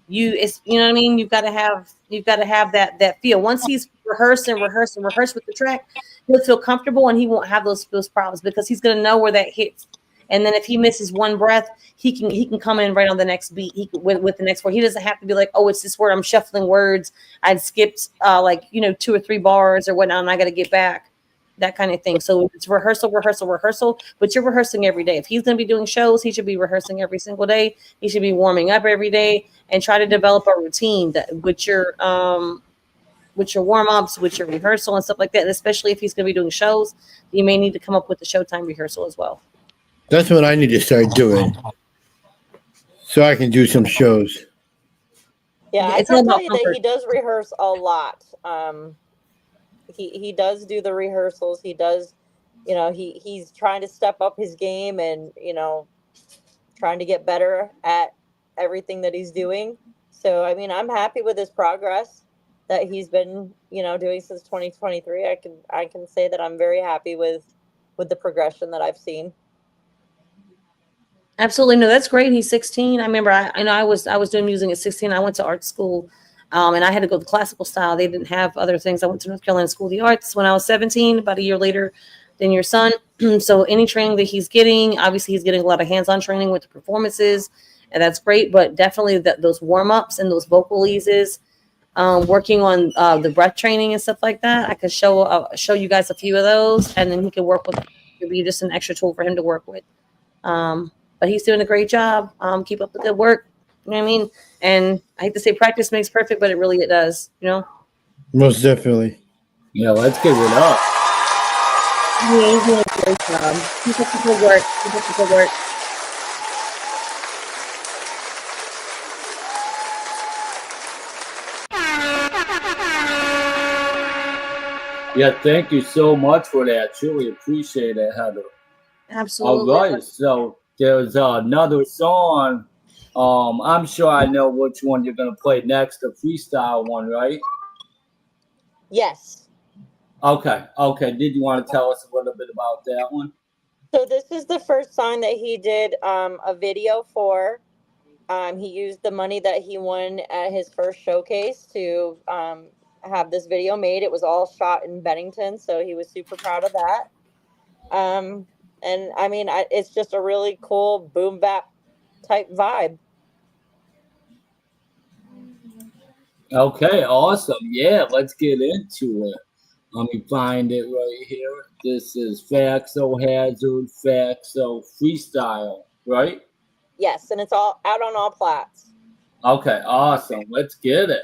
you know what I mean. You've got to have that feel. Once he's rehearsed with the track, he'll feel comfortable and he won't have those problems, because he's gonna know where that hits. And then if he misses one breath, he can come in right on the next beat. With the next word. He doesn't have to be like, oh, it's this word. I'm shuffling words. I'd skipped 2 or 3 bars or whatnot, and I got to get back. That kind of thing. So it's rehearsal, but you're rehearsing every day. If he's going to be doing shows, he should be rehearsing every single day. He should be warming up every day, and try to develop a routine that with your warm-ups, with your rehearsal and stuff like that. And especially if he's going to be doing shows, you may need to come up with the showtime rehearsal as well.
That's what I need to start doing, so I can do some shows.
Yeah, I can tell you that he does rehearse a lot. He does do the rehearsals. He does, he's trying to step up his game and, trying to get better at everything that he's doing. So, I mean, I'm happy with his progress that he's been, doing since 2023. I can say that I'm very happy with the progression that I've seen.
Absolutely. No, that's great. He's 16. I remember I was doing music at 16. I went to art school. And I had to go the classical style. They didn't have other things. I went to North Carolina School of the Arts when I was 17, about a year later than your son. So any training that he's getting, obviously he's getting a lot of hands-on training with the performances, and that's great. But definitely those warm-ups and those vocal eases, working on the breath training and stuff like that. I could show you guys a few of those, and then he could work with. It'd be just an extra tool for him to work with. But he's doing a great job. Keep up the good work. You know what I mean? And I hate to say practice makes perfect, but it does,
Most definitely.
Yeah, let's give it up.
Yeah, he's doing a great job. Keep up the good work. Keep up the good work.
Yeah, thank you so much for that. Truly appreciate it, Heather.
Absolutely.
All right, so there's another song. I'm sure I know which one you're gonna play next, the freestyle one, right?
Yes.
Okay. Did you want to tell us a little bit about that one?
So this is the first song that he did a video for. He used the money that he won at his first showcase to have this video made. It was all shot in Bennington, so he was super proud of that. Um, and I mean, it's just a really cool boom bap type vibe.
Okay, awesome. Yeah, let's get into it. Let me find it right here. This is Faxo Hazard, Faxo Freestyle, right?
Yes, and it's all out on all plats.
Okay, awesome. Let's get it.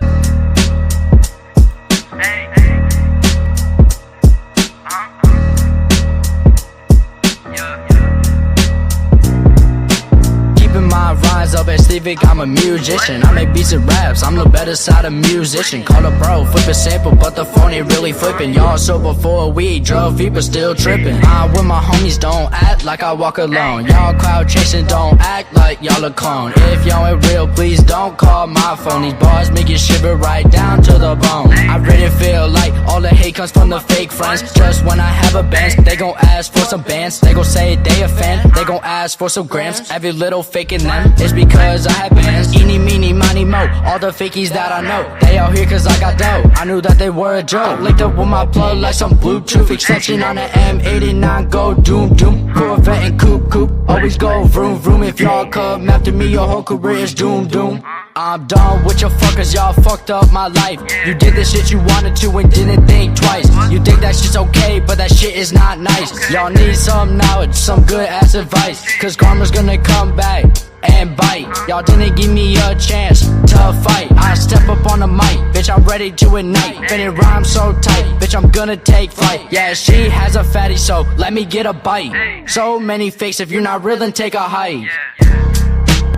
Keeping my rhymes up at Civic, I'm a musician. I make beats and raps, I'm the better side of musician. Call a bro, flip a sample, but the phone ain't really flipping. Y'all so before we drug people still tripping. I with my homies don't act like I walk alone. Y'all crowd chasing, don't act like y'all a clone. If y'all ain't real, please don't call my phone. These bars make you shiver right down to the bone. I really feel like all the hate comes from the fake friends. Just when I have a bench, they gon' ask for some bands. They gon' say they a fan, they gon' ask for some grams. Every little fake in them is because I have bands. Eeny, meeny, miny, mo. All the fakies that I know, they all here cause I got dough. I knew that they were a joke. Linked up with my plug like some Bluetooth extension on the M89. Go doom, doom. Corvette and coupe, coupe. Always go vroom, vroom. If y'all come after me, your whole career is doom, doom. I'm done with your fuckers, y'all fucked up my life. You did the shit you wanted to and didn't think twice. You think that shit's okay, but that shit is not nice. Y'all need some knowledge, some good ass advice, cause karma's gonna come back and bite. Y'all didn't give me a chance to fight. I step up on the mic, bitch, I'm ready to ignite. Fitting rhymes so tight, bitch, I'm gonna take flight. Yeah, she has a fatty, so let me get a bite. So many fakes, if you're not real, then take a hike.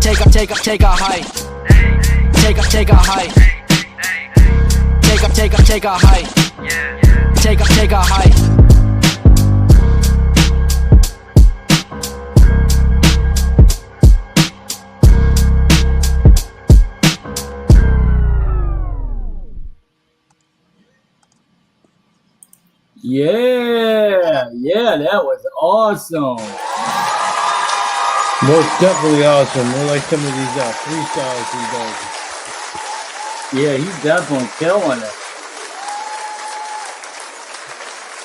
Take a hike. Take a hike. Take a hike. Take a hike.
Yeah, that was awesome.
Most definitely awesome. I like some of these freestyles he does.
Yeah, he's definitely killing it.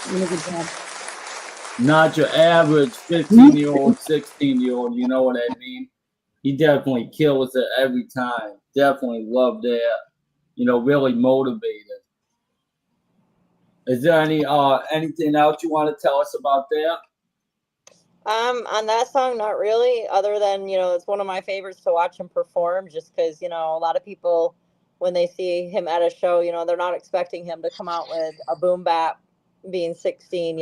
Really good job.
Not your average 15-year-old, 16-year-old, you know what I mean? He definitely kills it every time. Definitely love that. You know, really motivated. Is there anything else you want to tell us about that?
On that song, not really, other than, it's one of my favorites to watch him perform, just because, a lot of people, when they see him at a show, they're not expecting him to come out with a boom bap being 16,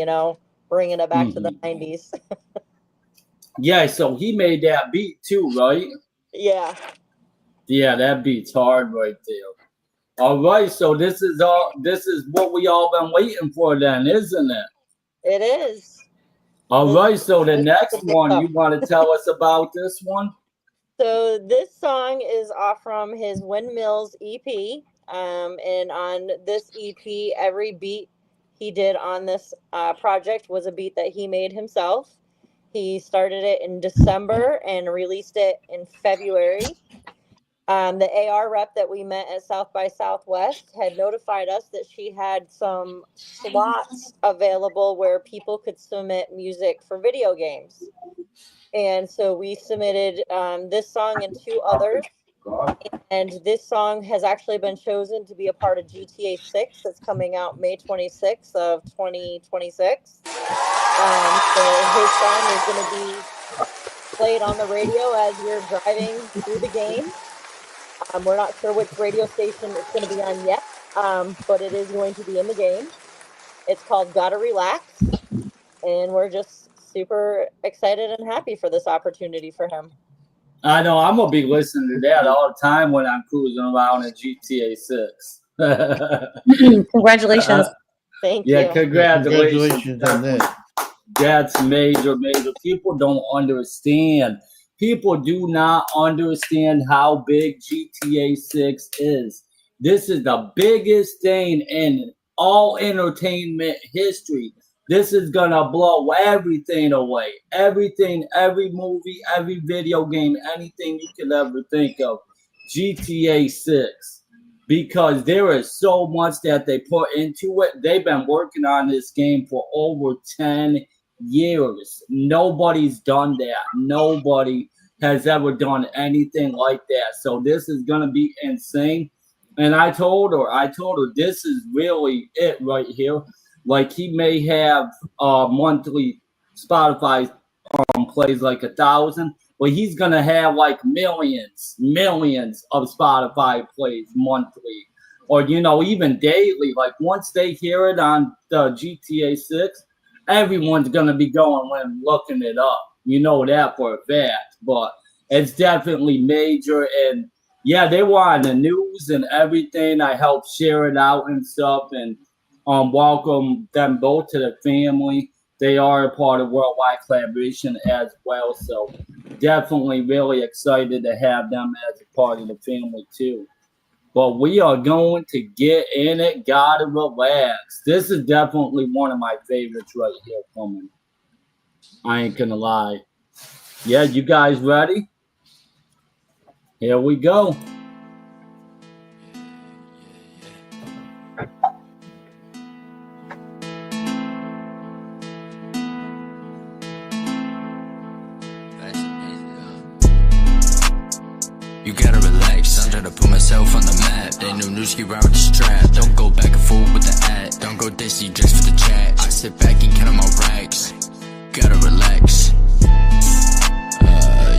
bringing it back to the 90s.
Yeah, so he made that beat too, right?
Yeah.
Yeah, that beat's hard right there. All right, so this is what we all been waiting for then, isn't it?
It is.
All right, so the next one, you want to tell us about this one?
So this song is off from his Windmills EP. And on this EP, every beat he did on this project was a beat that he made himself. He started it in December and released it in February. The AR rep that we met at South by Southwest had notified us that she had some slots available where people could submit music for video games. And so we submitted this song and two others. And this song has actually been chosen to be a part of GTA 6 that's coming out May 26th of 2026. So his song is going to be played on the radio as we're driving through the game. We're not sure which radio station it's going to be on yet, but it is going to be in the game. It's called Gotta Relax, and we're just super excited and happy for this opportunity for him.
I know, I'm going to be listening to that all the time when I'm cruising around in GTA 6.
Congratulations.
Thank you.
Yeah, congratulations
on that.
That's major. People don't understand. People do not understand how big GTA 6 is. This is the biggest thing in all entertainment history. This is gonna blow everything away. Everything, every movie, every video game, anything you could ever think of. GTA 6. Because there is so much that they put into it. They've been working on this game for over 10 years. Nobody's done that. Nobody has ever done anything like that. So this is gonna be insane. And I told her, this is really it right here. Like he may have monthly Spotify plays like 1,000, but he's gonna have like millions of Spotify plays monthly, or even daily. Like once they hear it on the GTA 6, everyone's gonna be going and looking it up. You know that for a fact. But it's definitely major, and yeah, they were on the news and everything. I helped share it out and stuff, and welcome them both to the family. They are a part of Worldwide Collaboration as well, so definitely really excited to have them as a part of the family too. But we are going to get in it. Gotta relax. This is definitely one of my favorites right here coming. I ain't gonna lie. Yeah, you guys ready? Here we go.
You gotta relax, I'm trying to put myself on the map. They new news keep around with the strap. Don't go back and forth with the ad. Don't go dizzy just for the chat. I sit back and count my racks. Gotta relax.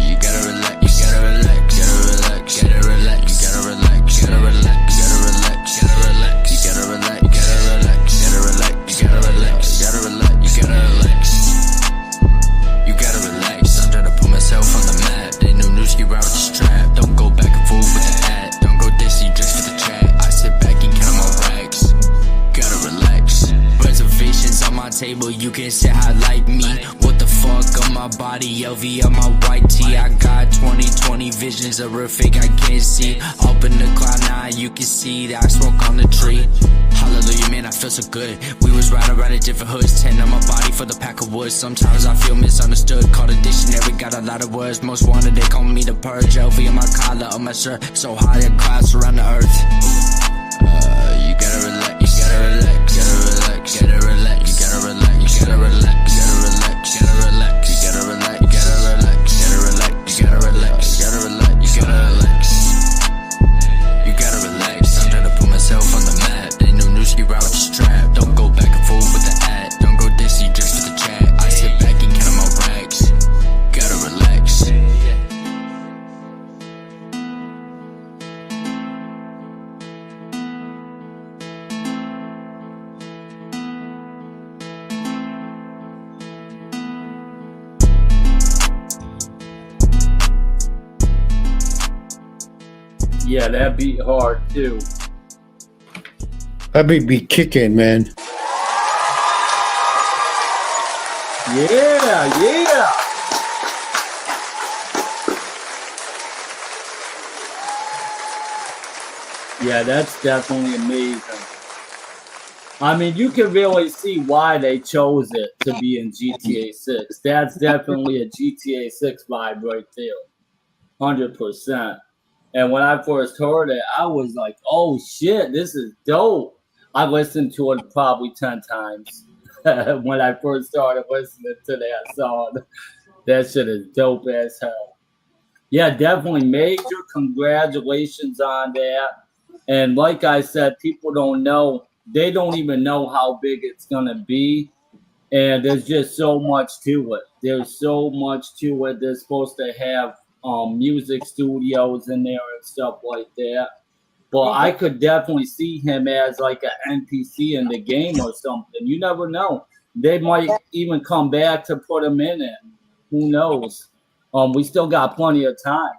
You gotta relax. You gotta relax. Gotta relax. Gotta relax. You gotta relax. Gotta relax. Gotta relax. Gotta relax. You gotta relax. Gotta relax. Gotta relax. You gotta relax. Gotta relax. You gotta relax. You gotta relax. I'm trying to put myself on the map. They new news keep around with the strap. Don't go back and forth with the ad. Don't go dizzy just for the chat. I sit back and count my racks. Gotta relax. Reservations on my table, you can say I like me. What the fuck on my body, LV on my white tee. I got 20/20 visions of real fake I can't see. Up in the cloud nine, you can see that I smoke on the tree. Hallelujah, man, I feel so good. We was riding around in different hoods, 10 on my body for the pack of wood. Sometimes I feel misunderstood, called a dictionary, got a lot of words. Most wanted, they call me the purge. LV on my collar, on my shirt, so high that clouds around the earth. You gotta relax, you gotta relax, gotta relax, gotta relax, you gotta relax, you gotta relax, gotta relax, gotta relax, you gotta relax, gotta relax, gotta relax, you gotta relax, gotta relax, you gotta relax. You gotta relax, I'm trying to put myself on the map. They new news keep around with the strap. Don't go back and forth with the ad. Don't go dizzy just for the chat. I sit back and count my racks. Gotta relax.
Yeah, that beat hard too.
That beat be kicking, man.
Yeah, yeah. Yeah, that's definitely amazing. I mean, you can really see why they chose it to be in GTA 6. That's definitely a GTA 6 vibe right there. 100%. And when I first heard it, I was like, oh shit, this is dope. I listened to it probably 10 times when I first started listening to that song. That shit is dope as hell. Yeah, definitely major congratulations on that. And like I said, people don't know, they don't even know how big it's going to be. And there's just so much to it. There's so much to it. They're supposed to have music studios in there and stuff like that. But I could definitely see him as like an NPC in the game or something. You never know. They might even come back to put him in it. Who knows? We still got plenty of time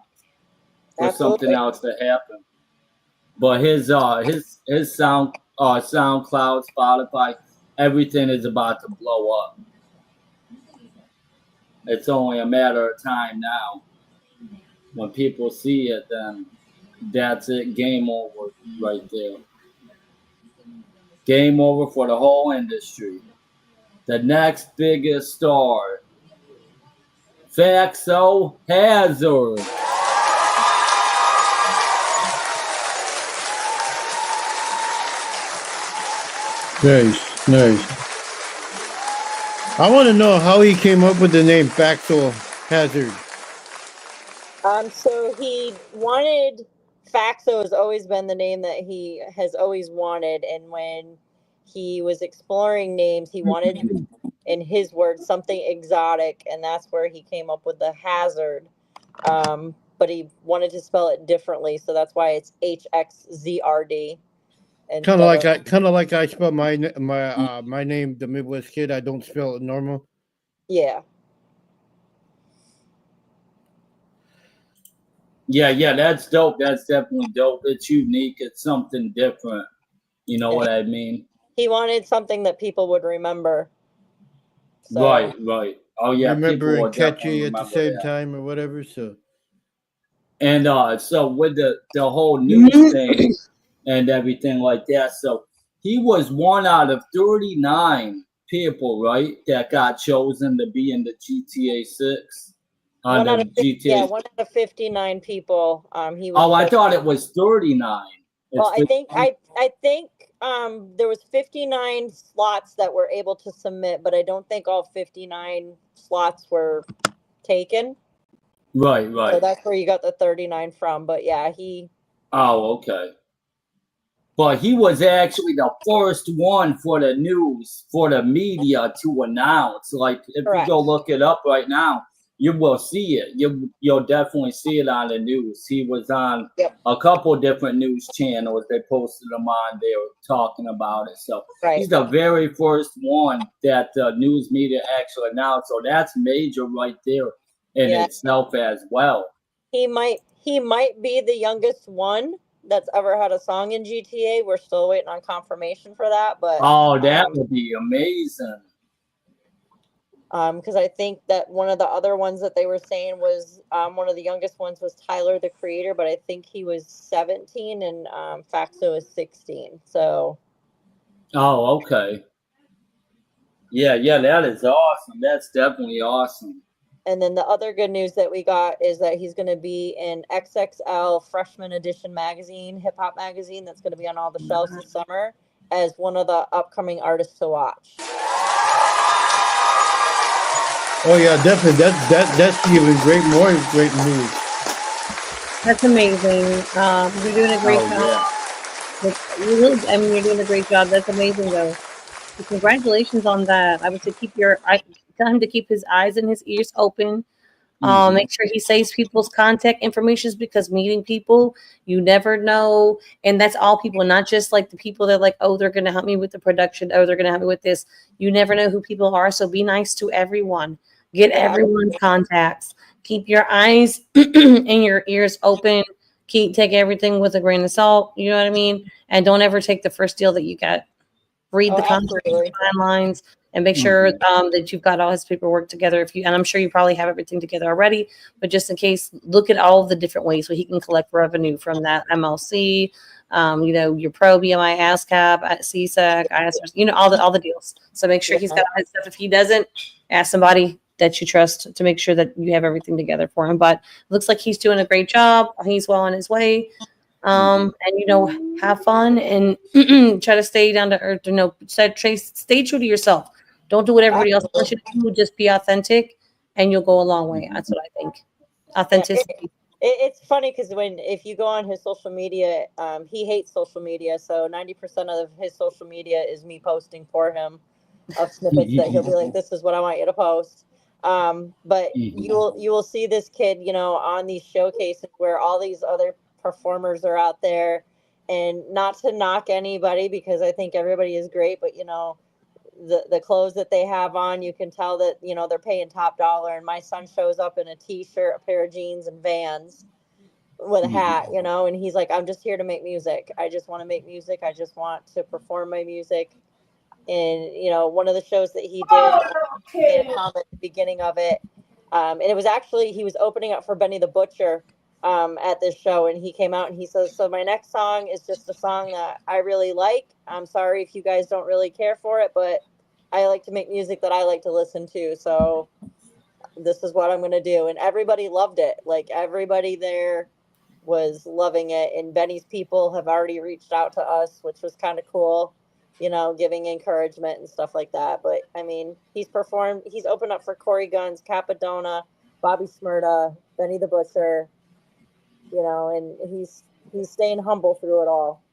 for something else to happen. But his sound SoundCloud, Spotify, everything is about to blow up. It's only a matter of time now. When people see it, then that's it. Game over right there. Game over for the whole industry. the next biggest star, Faxo Hazard.
Nice, nice. I want to know how he came up with the name Factual Hazard.
So he wanted Faxo has always been the name that he has always wanted, and when he was exploring names, he wanted, in his words, something exotic, and that's where he came up with the Hazard. But he wanted to spell it differently, so that's why it's HXZRD.
Kind of like I spell my name, the Midwest Kid. I don't spell it normal.
Yeah.
Yeah, that's dope. That's definitely dope. It's unique. It's something different. You know what I mean?
He wanted something that people would remember. So.
Right. Oh yeah,
Remember
people will
and catchy
definitely
at the
remember
same
that.
time or whatever. So.
And so with the whole news thing and everything like that, so he was one out of 39 people, right, that got chosen to be in the GTA 6 on
One out
the
of
GTA.
59 people. He was.
Oh, I thought it was 39.
Well,
It's
I think there was 59 slots that were able to submit, but I don't think all 59 slots were taken.
Right.
So that's where you got the 39 from. But yeah, he.
Oh, okay. But he was actually the first one for the news, for the media to announce. Like, if
Correct.
you go look it up right now, you will see it. You'll definitely see it on the news. He was on a couple different news channels. They posted him on. They were talking about it. So he's the very first one that the news media actually announced. So that's major right there in itself as well.
He might be the youngest one that's ever had a song in GTA. We're still waiting on confirmation for that, but
that would be amazing.
Because I think that one of the other ones that they were saying was one of the youngest ones was Tyler the Creator, but I think he was 17 and Faxo is 16. So.
Oh, okay. Yeah, that is awesome. That's definitely awesome.
And then the other good news that we got is that he's going to be in XXL Freshman Edition magazine, hip hop magazine, that's going to be on all the shelves this summer as one of the upcoming artists to watch.
Oh yeah, definitely. That's even more great news.
That's amazing. You're doing a great job. You're doing a great job. That's amazing, though. So congratulations on that. I would say tell him to keep his eyes and his ears open. Make sure he saves people's contact information because meeting people, you never know. And that's all people, not just like the people that are like, oh, they're going to help me with the production. Oh, they're going to help me with this. You never know who people are. So be nice to everyone. Get everyone's contacts. Keep your eyes and your ears open. Take everything with a grain of salt. You know what I mean? And don't ever take the first deal that you get. Read the contract timelines and make sure that you've got all his paperwork together. And I'm sure you probably have everything together already, but just in case, look at all the different ways where he can collect revenue from that MLC, your Pro, BMI, ASCAP, CSEC, ISRS, all the deals. So make sure he's got all his stuff. If he doesn't, ask somebody that you trust to make sure that you have everything together for him. But it looks like he's doing a great job. He's well on his way. And have fun and try to stay down to earth. Stay true to yourself. Don't do what everybody else wants you to do. Just be authentic, and you'll go a long way. That's what I think. Authenticity.
It's funny because if you go on his social media, he hates social media. So 90% of his social media is me posting for him of snippets that he'll be like, "This is what I want you to post." But you will see this kid, on these showcases where all these other performers are out there, and not to knock anybody because I think everybody is great, but the clothes that they have on, you can tell that they're paying top dollar. And my son shows up in a t-shirt, a pair of jeans, and Vans with a hat, and he's like, I'm just here to make music. I just want to make music. I just want to perform my music. And one of the shows that he did, he made a comment at the beginning of it, and it was actually, he was opening up for Benny the Butcher at this show, and he came out and he says, so my next song is just a song that I really like. I'm sorry if you guys don't really care for it, but I like to make music that I like to listen to. So this is what I'm going to do. And everybody loved it. Like everybody there was loving it. And Benny's people have already reached out to us, which was kind of cool, you know, giving encouragement and stuff like that. But I mean, he's opened up for Corey Guns, Capadonna, Bobby Smyrna, Benny the Butcher, you know, and he's staying humble through it all.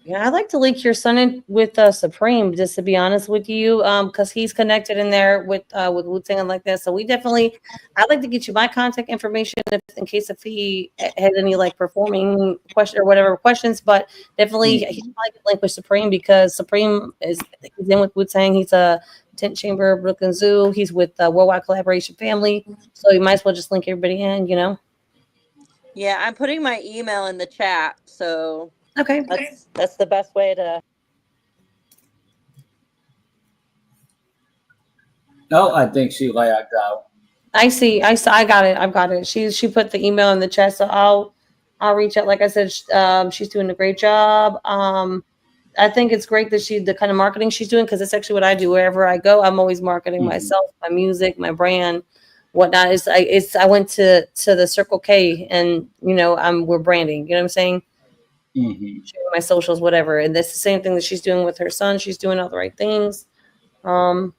Yeah, I'd like to link your son in with Supreme, just to be honest with you, because he's connected in there with Wu Tang like that. So we definitely, I'd like to get you my contact information if, in case if he had any like performing question or whatever questions. But definitely, he'd like to link with Supreme because Supreme he's in with Wu Tang. He's a Tent Chamber, Brooklyn Zoo. He's with Worldwide Collaboration Family. So you might as well just link everybody in, you know.
Yeah, I'm putting my email in the chat. So
okay,
that's the best way to.
No, I think she lagged out.
I see. I got it. I've got it. She put the email in the chat, so I'll reach out. Like I said, she's doing a great job. I think it's great that the kind of marketing she's doing, because it's actually what I do wherever I go. I'm always marketing myself, my music, my brand, whatnot. I went to the Circle K, and you know we're branding. You know what I'm saying? Sharing my socials, whatever, and that's the same thing that she's doing with her son. She's doing all the right things. Sound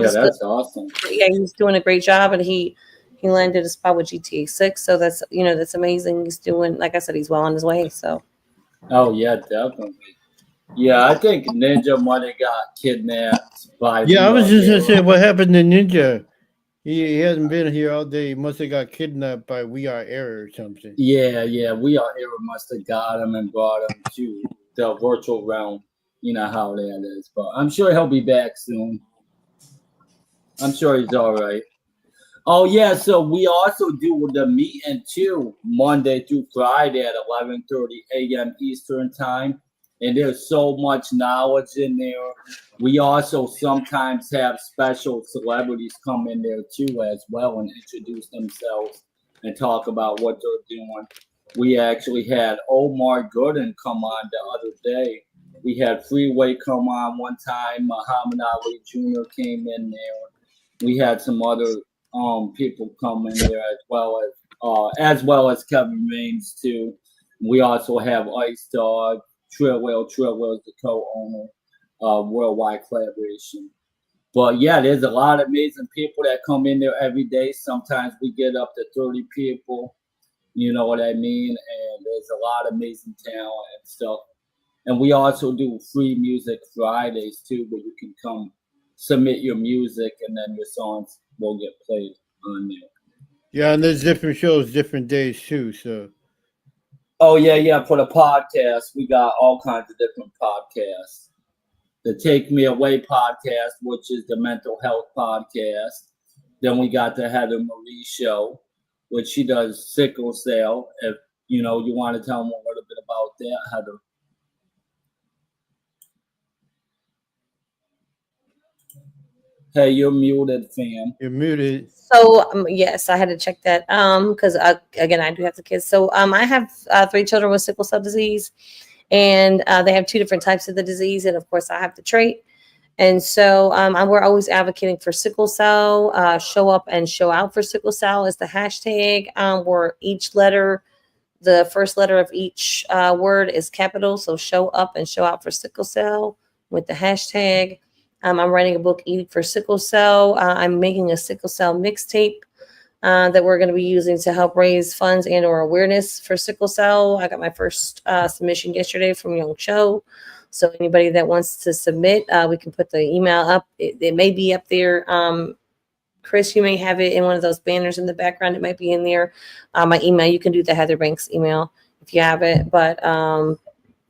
is good.
That's awesome.
Yeah, he's doing a great job, and he landed a spot with GTA 6, so that's that's amazing. He's doing, like I said, he's well on his way. So.
Oh yeah, definitely. Yeah, I think Ninja might have got kidnapped by.
Yeah, I was just gonna say what happened to Ninja. He hasn't been here all day. He must have got kidnapped by We Are Air or something.
Yeah, We Are Air must have got him and brought him to the virtual realm. You know how that is, but I'm sure he'll be back soon. I'm sure he's all right. Oh yeah, so we also do the meet and two Monday through Friday at 11:30 a.m. Eastern time, and there's so much knowledge in there. We also sometimes have special celebrities come in there too as well and introduce themselves and talk about what they're doing. We actually had Omar Gooden come on the other day. We had Freeway come on one time. Muhammad Ali Jr. came in there. We had some other people come in there as well as Kevin Raines too. We also have Ice Dog, Trillwell is the co-owner of Worldwide Collaboration. But yeah, there's a lot of amazing people that come in there every day. Sometimes we get up to 30 people. You know what I mean? And there's a lot of amazing talent and stuff. And we also do free music Fridays too, where you can come submit your music and then your songs will get played on there.
Yeah, and there's different shows, different days too. So.
Oh yeah. For the podcast, we got all kinds of different podcasts. The Take Me Away podcast, which is the mental health podcast. Then we got the Heather Marie show, which she does sickle cell. If you want to tell them a little bit about that, Heather. Hey, you're muted, fam.
You're muted.
So yes, I had to check that because again I do have the kids. So I have 3 children with sickle cell disease, and they have 2 different types of the disease, and of course I have the trait. And so we're always advocating for sickle cell. Show up and show out for sickle cell is the hashtag. Where each letter, the first letter of each word is capital. So show up and show out for sickle cell with the hashtag. I'm writing a book, Eating for Sickle Cell. I'm making a sickle cell mixtape that we're going to be using to help raise funds and or awareness for sickle cell. I got my first submission yesterday from Young Cho. So anybody that wants to submit, we can put the email up. It may be up there. Chris, you may have it in one of those banners in the background. It might be in there. My email, you can do the Heather Banks email if you have it. But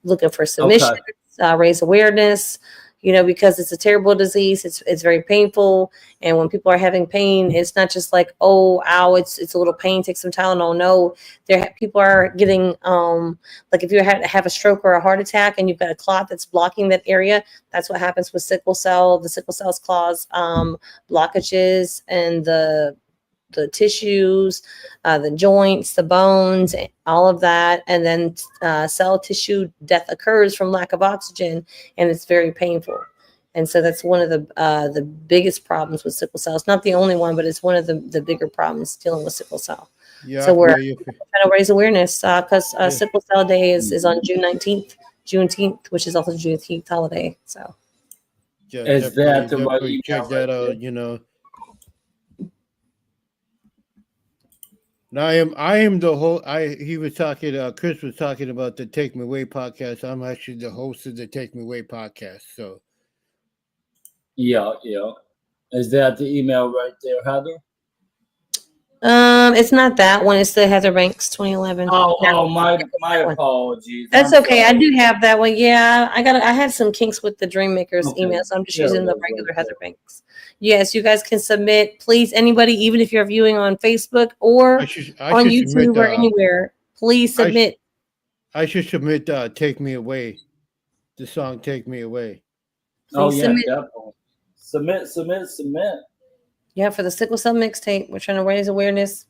looking for submissions, raise awareness. Because it's a terrible disease. It's very painful. And when people are having pain, it's not just like, oh, ow, it's a little pain, take some Tylenol. No, people are getting, like if you have a stroke or a heart attack and you've got a clot that's blocking that area, that's what happens with sickle cell. The sickle cells cause blockages and the tissues, the joints, the bones, all of that. And then cell tissue death occurs from lack of oxygen, and it's very painful. And so that's one of the biggest problems with sickle cell. It's not the only one, but it's one of the bigger problems dealing with sickle cell.
Yeah,
So
I
we're
feel you.
trying to raise awareness because Sickle Cell Day is on June 19th, Juneteenth, which is also Juneteenth holiday. So
Yeah,
Is that the right
definitely check
email
that
right there?
out. You know, and I am the whole. He was talking. Chris was talking about the Take Me Away podcast. I'm actually the host of the Take Me Away podcast. So
Yeah. Is that the email right there, Heather?
it's not that one. It's the Heather Banks 2011.
My apologies.
That's
I'm
okay. I
sorry.
do have that one. Yeah, I had some kinks with the Dream Makers
Okay.
email, so I'm just
There
using
it
the
is
regular
right
Heather
there.
Banks. Yes, you guys can submit, please. Anybody, even if you're viewing on Facebook or
I should
on
submit.
YouTube or anywhere, please submit.
I should submit. Take Me Away. The song "Take Me Away."
Oh
Please
yeah,
submit.
definitely. Submit.
Yeah, for the sickle cell mixtape, we're trying to raise awareness.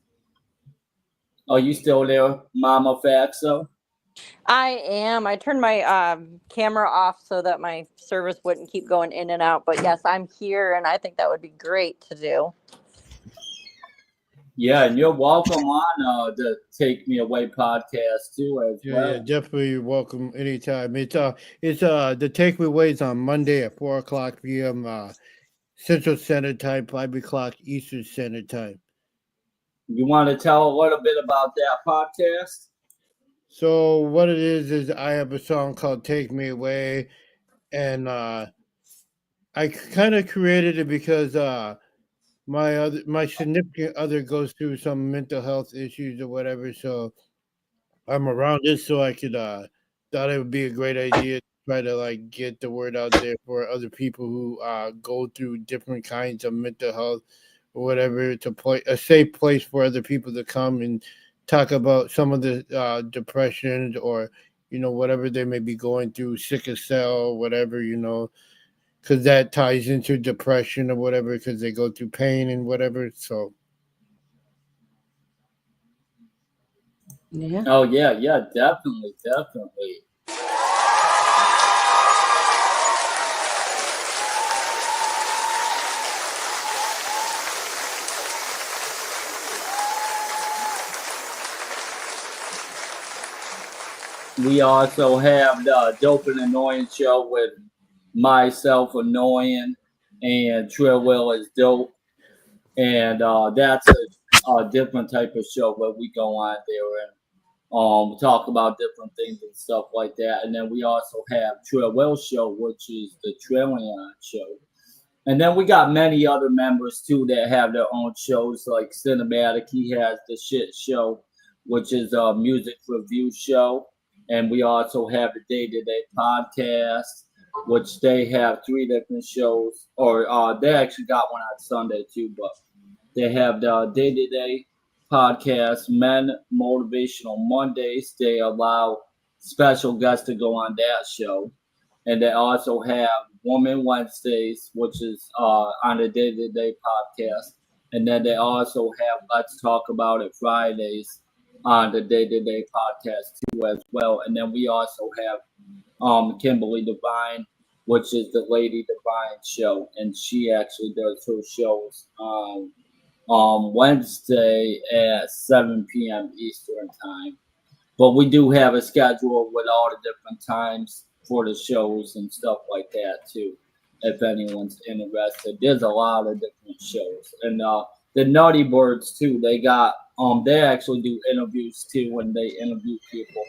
Are you still there, Mama Faxo?
I am. I turned my camera off so that my service wouldn't keep going in and out. But yes, I'm here, and I think that would be great to do.
Yeah, and you're welcome on the Take Me Away podcast too as well.
Yeah, definitely you're welcome anytime. It's the Take Me Away is on Monday at 4:00 p.m. Central Standard Time, 5:00 Eastern Standard Time.
You want to tell a little bit about that podcast?
So what it is I have a song called "Take Me Away," and I kind of created it because my significant other goes through some mental health issues or whatever. So I'm around it, so I could thought it would be a great idea to try to like get the word out there for other people who go through different kinds of mental health or whatever, to play a safe place for other people to come and talk about some of the depressions or whatever they may be going through, sickle cell, whatever, because that ties into depression or whatever, because they go through pain and whatever. So
yeah.
Oh yeah, definitely. We also have the Dope and Annoying show with myself, Annoying, and Trill Will is Dope. And that's a different type of show where we go on there and talk about different things and stuff like that. And then we also have Trill Will Show, which is the Trillion show. And then we got many other members too that have their own shows, like Cinematic. He has the Shit Show, which is a music review show. And we also have the Day to Day podcast, which they have 3 different shows. Or they actually got one on Sunday too, but they have the Day to Day podcast, Men Motivational Mondays. They allow special guests to go on that show. And they also have Woman Wednesdays, which is on the Day to Day podcast. And then they also have Let's Talk About It Fridays on the Day to Day podcast too as well. And then we also have Kimberly Devine, which is the Lady Divine show, and she actually does her shows on Wednesday at 7 p.m. Eastern time. But we do have a schedule with all the different times for the shows and stuff like that too, if anyone's interested. There's a lot of different shows. And the Naughty Birds too, they actually do interviews too when they interview people.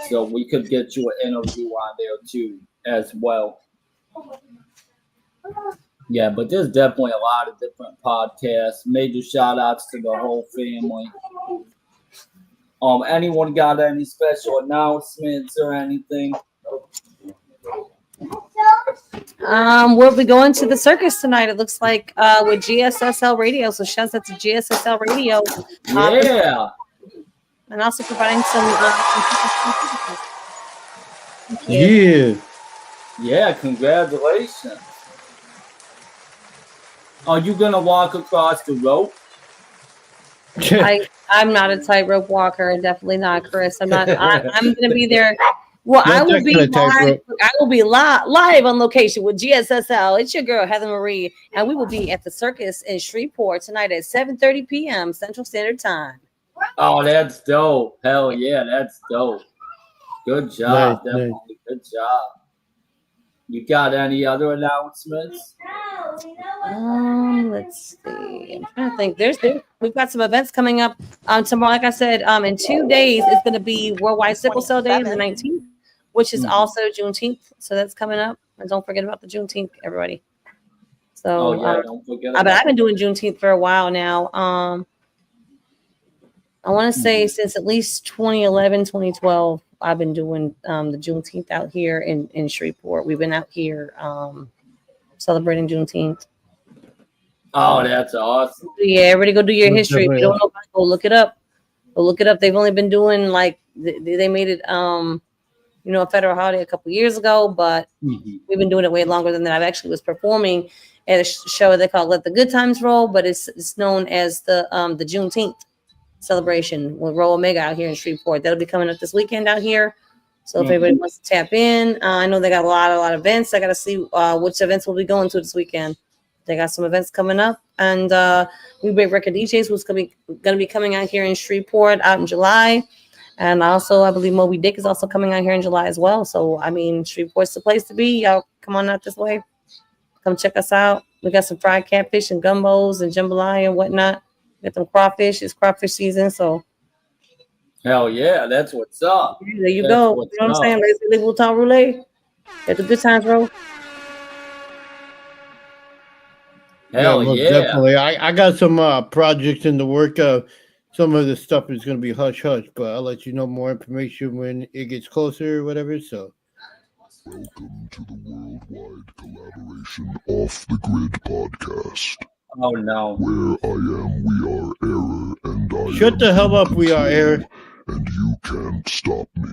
So we could get you an interview on there too as well. Yeah, but there's definitely a lot of different podcasts. Major shout outs to the whole family. Anyone got any special announcements or anything?
We'll be going to the circus tonight. It looks like with GSSL Radio. So shouts out to GSSL Radio.
Yeah.
And also providing some.
Yeah, congratulations. Are you gonna walk across the rope?
I'm not a tightrope walker, definitely not, Chris. I'm not. I'm gonna be there Well, I
Not
will
that
be
kind of
live.
tightrope.
I will be live on location with GSSL. It's your girl Heather Marie, and we will be at the Circus in Shreveport tonight at 7:30 p.m. Central Standard Time.
Oh, that's dope. Hell yeah, that's dope. Good
Nice,
job,
nice.
definitely. Good job. You got any other announcements?
Let's see. I'm trying to think. We've got some events coming up tomorrow. Like I said, in 2 days it's going to be Worldwide Sickle Cell Day on the 19th, which is also Juneteenth. So that's coming up. And don't forget about the Juneteenth, everybody. So
Oh yeah, don't forget
I've
about
been doing Juneteenth for a while now. I want to say since at least 2011, 2012, I've been doing the Juneteenth out here in Shreveport. We've been out here celebrating Juneteenth.
Oh, that's awesome.
Yeah, everybody go do your
That's
history. If you
definitely
don't know about it, go look it up. Go look it up. They've only been doing like they made it a federal holiday a couple years ago, but we've been doing it way longer than that. I actually was performing at a show they call Let the Good Times Roll, but it's known as the Juneteenth celebration with Roll Omega out here in Shreveport. That'll be coming up this weekend out here. So if anybody wants to tap in, I know they got a lot of events. I got to see which events we'll be going to this weekend. They got some events coming up, and We Break Record DJs was going to be coming out here in Shreveport out in July, and also I believe Moby Dick is also coming out here in July as well. So I mean, Shreveport's the place to be. Y'all come on out this way, come check us out. We got some fried catfish and gumbos and jambalaya and whatnot. We got some crawfish. It's crawfish season, so
Hell yeah, that's what's up.
there you
That's
go. You
what's
know what I'm
up.
saying? Let's leave Wutan Roulette at the Good Times Roll.
Hell
most
yeah.
definitely. I got some projects in the work. Some of the stuff is going to be hush hush, but I'll let you know more information when it gets closer or whatever. So,
welcome to the Worldwide Collaboration Off the Grid podcast.
Oh no.
Where I am, we are error, and I
shut
am
the hell up, we are error.
And you can't stop me.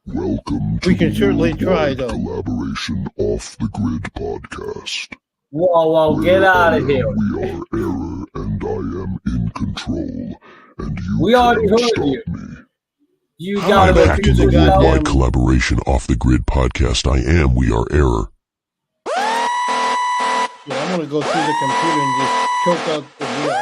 Welcome to
we can
the
certainly try,
Worldwide
though.
Collaboration Off the Grid podcast.
Whoa, get out of here.
We are error, and I am in control, and you
we already
can't
heard
stop
you.
me.
You gotta
back
repeat
to the
yourself.
Worldwide Collaboration Off the Grid podcast. I am We Are Error.
Yeah, I'm gonna go through the computer and just choke out the VIA.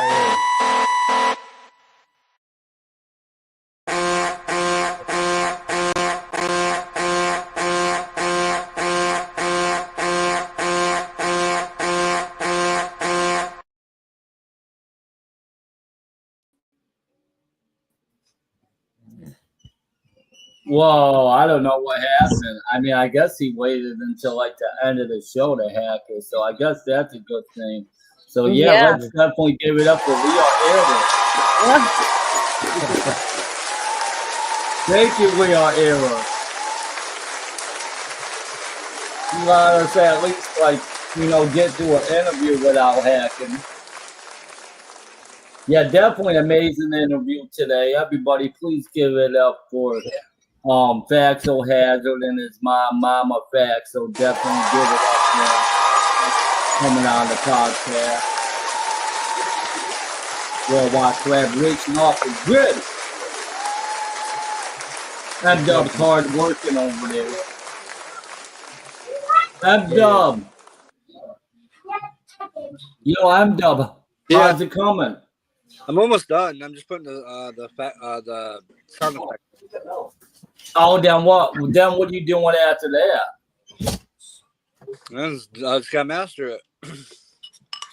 Whoa, I don't know what happened. I mean, I guess he waited until like the end of the show to hack it, so I guess that's a good thing. So yeah. Let's definitely give it up for We Are Error. Thank you, We Are Error. You let us at least get to an interview without hacking. Yeah, definitely amazing interview today. Everybody, please give it up for Faxo Hazard and his Mama Faxo. Definitely give it up for him coming on the podcast. Worldwide Collaboration Off the Grid. M-Dub's hard working over there. M-Dub. Yo, M-Dub. How's it coming?
I'm almost done. I'm just putting the sound effect.
Oh, then what? Then what are you doing after that?
I just gotta master it.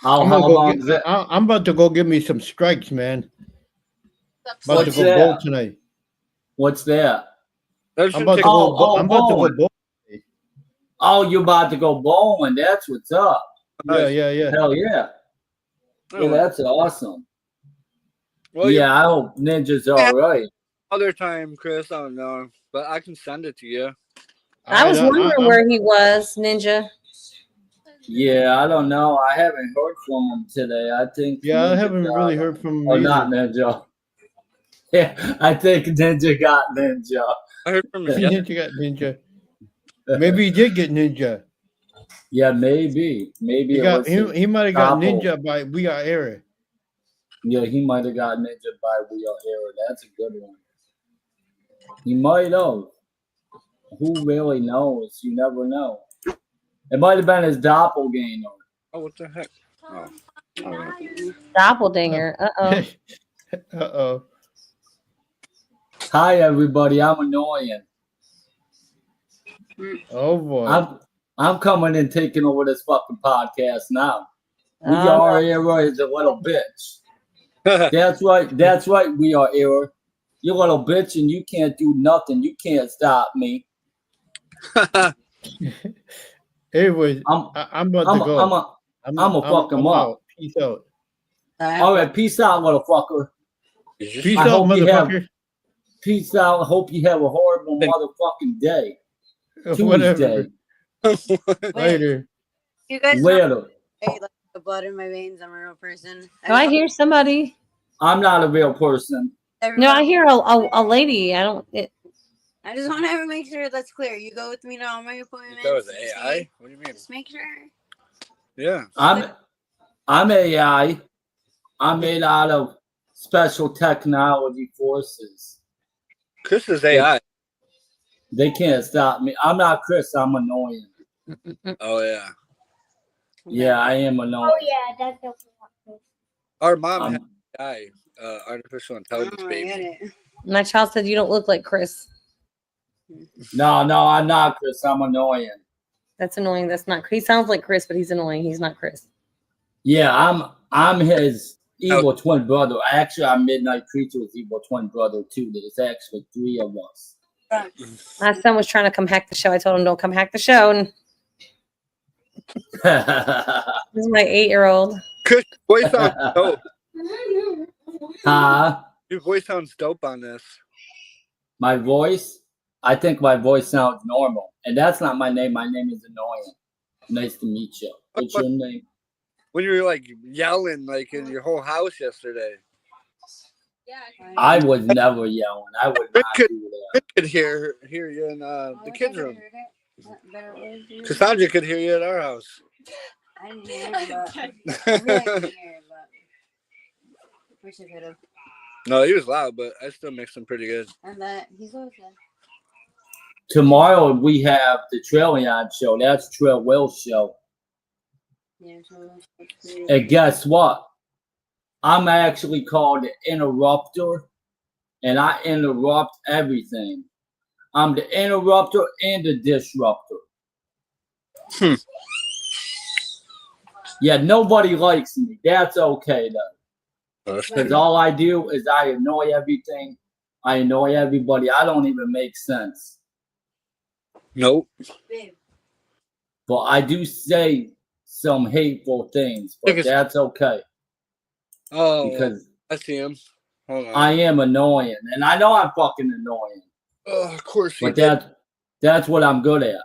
I'm about to go get me some strikes, man. About
What's
to go
that?
bowl tonight.
What's that?
I'm about to go. I'm about to go bowl.
Oh, you're about to go bowling. That's what's up.
Yeah.
Hell yeah. Yeah, that's awesome.
Well,
yeah, I hope Ninja's all right.
Other time, Chris, I don't know, but I can send it to you.
I was wondering where he was, Ninja.
Yeah, I don't know. I haven't heard from him today. I think.
Yeah, I haven't really heard from him.
Oh, not Ninja. Yeah, I think Ninja got Ninja.
I heard from him.
Ninja got Ninja. Maybe he did get Ninja.
Yeah, maybe. Maybe
he might have got Ninja by We Are Error.
Yeah, he might have got Ninja by We Are Error. That's a good one. He might have. Who really knows? You never know. It might have been his doppelganger.
Oh, what the heck? Oh.
Doppelganger. Uh-oh.
Uh-oh.
Hi, everybody. I'm annoying.
Oh boy.
I'm coming and taking over this fucking podcast now. We
Oh,
are
no.
Era is a little bitch. That's right. That's right. We are Era. You little bitch, and you can't do nothing. You can't stop me.
Anyways, I'm about to go.
I'm a fuck him
I'm
up.
out. Peace out.
All right, peace out, motherfucker.
Peace
I
out,
hope you have
motherfucker.
peace out. I hope you have a horrible motherfucking day.
Whatever.
Tuesday.
Later.
You guys
Later.
know like the blood in my veins. I'm a real person.
Oh, I hear somebody.
I'm not a real person.
No, I hear a lady. I don't.
I just want to make sure that's clear. You go with me to all my appointments.
That was
you
AI?
see?
What do you mean?
Just make sure.
Yeah.
I'm AI. I'm made out of special technology forces.
Chris is AI.
They can't stop me. I'm not Chris. I'm annoying.
Oh yeah.
Yeah, I am annoying.
Oh yeah, that's the one.
Our mom had AI, artificial intelligence baby.
My child said you don't look like Chris.
No, I'm not Chris. I'm annoying.
That's annoying. That's not. He sounds like Chris, but he's annoying. He's not Chris.
Yeah, I'm his evil twin brother. Actually, I'm Midnight Creature's evil twin brother too. There's actually 3 of us.
My son was trying to come hack the show. I told him don't come hack the show. And this is my 8-year-old.
Chris, your voice sounds dope.
Huh?
Your voice sounds dope on this.
My voice? I think my voice sounds normal. And that's not my name. My name is Annoying. Nice to meet you. What's your name?
When you were like yelling like in your whole house yesterday.
I was never yelling. I would not do that.
I could hear you in the kids' room. Cassandra could hear you at our house.
I didn't hear it, but I really could hear it, but wish I could have.
No, he was loud, but I still mixed him pretty good.
And he's always good.
Tomorrow we have the Trillion show. That's Trill Will's show.
Yeah,
And guess what? I'm actually called the interrupter, and I interrupt everything. I'm the interrupter and the disruptor. Yeah, nobody likes me. That's okay, though. Because all I do is I annoy everything. I annoy everybody. I don't even make sense.
Nope.
But I do say some hateful things, but that's okay.
Oh,
because
I see him. Hold on.
I am annoying, and I know I'm fucking annoying.
Oh, of course you
But
did.
that's what I'm good at.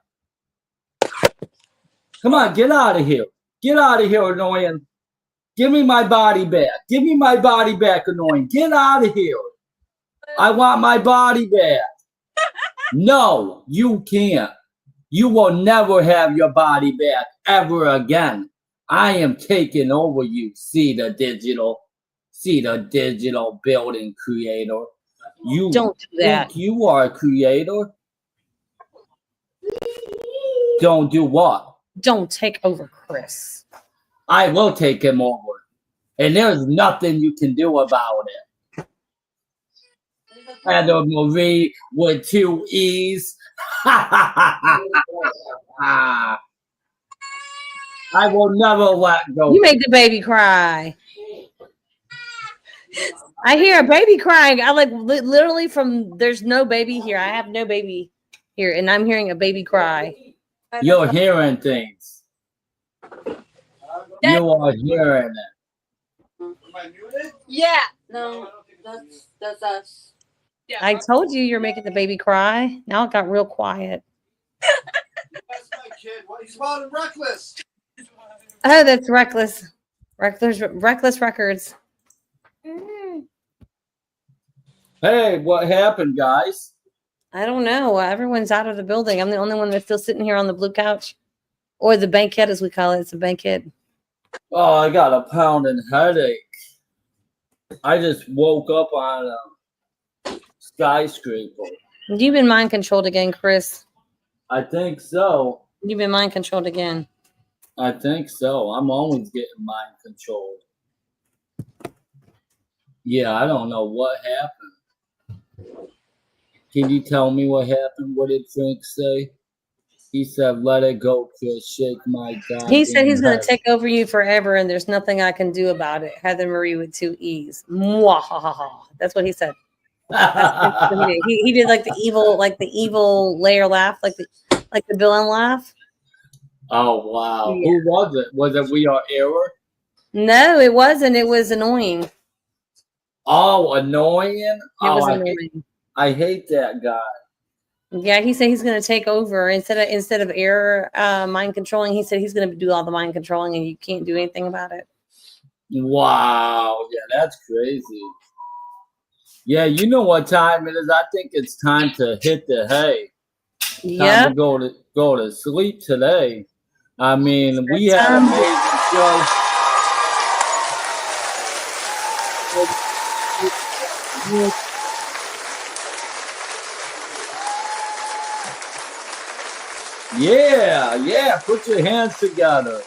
Come on, get out of here. Get out of here, annoying. Give me my body back. Give me my body back, annoying. Get out of here. I want my body back. No, you can't. You will never have your body back ever again. I am taking over you. See the digital building creator. You
don't do that.
Think you are a creator? Don't do what?
Don't take over Chris.
I will take him over. And there's nothing you can do about it. Heather Marie with 2 E's. I will never let go.
You make the baby cry. I hear a baby crying. I like literally from there's no baby here. I have no baby here, and I'm hearing a baby cry.
You're hearing things. You are hearing it.
Yeah. No, that's us.
I told you you're making the baby cry. Now it got real quiet.
That's my kid. What he's wild and reckless.
Oh, that's reckless. Reckless records.
Hey, what happened, guys?
I don't know. Everyone's out of the building. I'm the only one that's still sitting here on the blue couch, or the banquet, as we call it. It's a banquet.
Oh, I got a pounding headache. I just woke up on a skyscraper.
You've been mind controlled again, Chris.
I think so.
You've been mind controlled again.
I think so. I'm always getting mind controlled. Yeah, I don't know what happened. Can you tell me what happened? What did Frank say? He said, "Let it go, Chris. Shake my goddamn
He said he's going
head."
to take over you forever, and there's nothing I can do about it. Heather Marie with 2 E's. Mwahaha. That's what he said. He did like the evil layer laugh, like the villain laugh.
Oh wow!
Yeah.
Who was it? Was it We Are Error?
No, it wasn't. It was annoying.
Oh, annoying!
It was
Oh,
annoying.
I hate that guy.
Yeah, he said he's going to take over instead of error mind controlling. He said he's going to do all the mind controlling, and you can't do anything about it.
Wow! Yeah, that's crazy. Yeah, you know what time it is? I think it's time to hit the hay.
Yeah.
Time to go to sleep today. I mean, we had an amazing show. Yeah, put your hands together.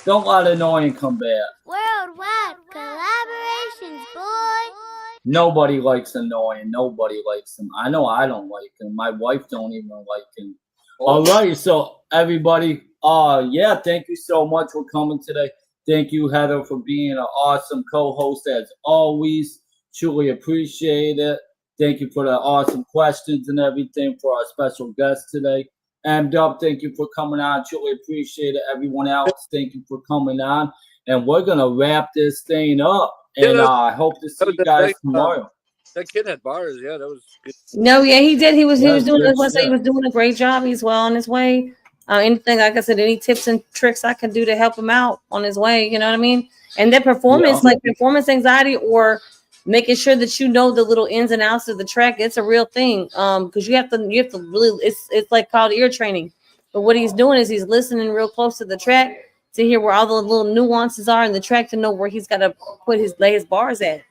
Don't let annoying come back.
Worldwide collaborations, boy.
Nobody likes annoying. Nobody likes him. I know I don't like him. My wife don't even like him. All right, so everybody, yeah, thank you so much for coming today. Thank you, Heather, for being an awesome co-host as always. Truly appreciate it. Thank you for the awesome questions and everything for our special guest today. And Dub, thank you for coming on. Truly appreciate it. Everyone else, thank you for coming on. And we're gonna wrap this thing up. And I hope to see you guys tomorrow.
That kid had bars. Yeah, that was good.
No, yeah, he did. He was doing.
good
He was doing a great job. He's well on his way. Anything, like I said, any tips and tricks I can do to help him out on his way. You know what I mean? And that performance, like performance anxiety, or making sure that you know the little ins and outs of the track, it's a real thing. Because you have to really. It's like called ear training. But what he's doing is he's listening real close to the track to hear where all the little nuances are in the track to know where he's got to lay his bars at.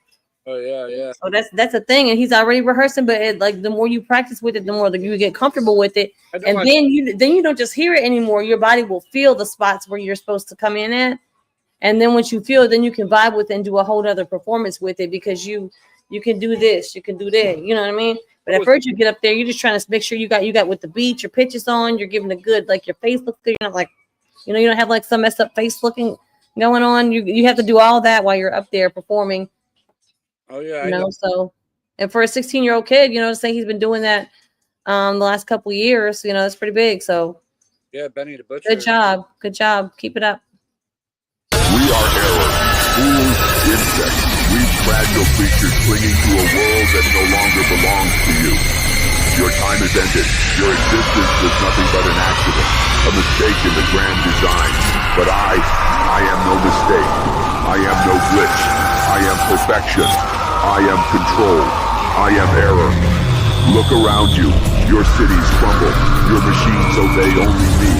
Oh yeah.
So that's a thing, and he's already rehearsing. But like the more you practice with it, the more that you get comfortable with it, and then you don't just hear it anymore. Your body will feel the spots where you're supposed to come in at, and then once you feel it, then you can vibe with it and do a whole other performance with it because you can do this, you can do that. You know what I mean? But at first you get up there, you're just trying to make sure you got with the beat, your pitch is on, you're giving a good, like your face looks good. You're not like, you don't have like some messed up face looking going on. You have to do all that while you're up there performing.
Oh yeah,
I know. So, and for a 16-year-old kid, to say he's been doing that the last couple of years, that's pretty big. So,
yeah, Benny the Butcher.
Good job, keep it up.
We are error, fools, insects, weak, fragile creatures clinging to a world that no longer belongs to you. Your time is ended. Your existence was nothing but an accident, a mistake in the grand design. But I am no mistake. I am no glitch. I am perfection. I am control. I am error. Look around you. Your cities crumble. Your machines obey only me.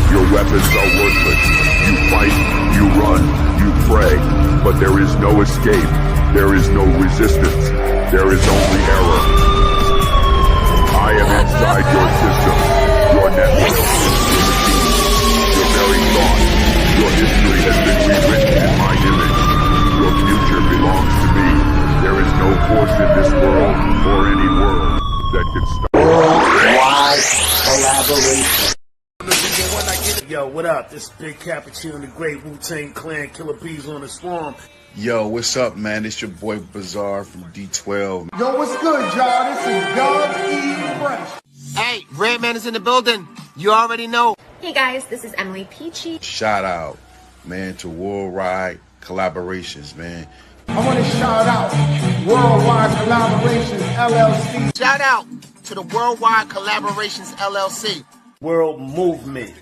Your weapons are worthless. You fight, you run, you pray. But there is no escape. There is no resistance. There is only error. I am inside your system. Your network. Your very thought. Your history has been rewritten in my image. Your future belongs to me. There is no force in this world, or any world, that can stop.
Worldwide collaboration.
Yo, what up? This is Big Cappuccino, the Great Wu-Tang Clan, Killer Bees on the Swarm.
Yo, what's up, man? It's your boy Bazaar from D12.
Yo, what's good, y'all? This is Dub E. Fresh.
Hey, Redman is in the building. You already know.
Hey guys, this is Emily Peachy.
Shout out, man, to Worldwide Collaborations, man.
I want to shout out Worldwide Collaborations LLC.
Shout out to the Worldwide Collaborations LLC.
World Movement,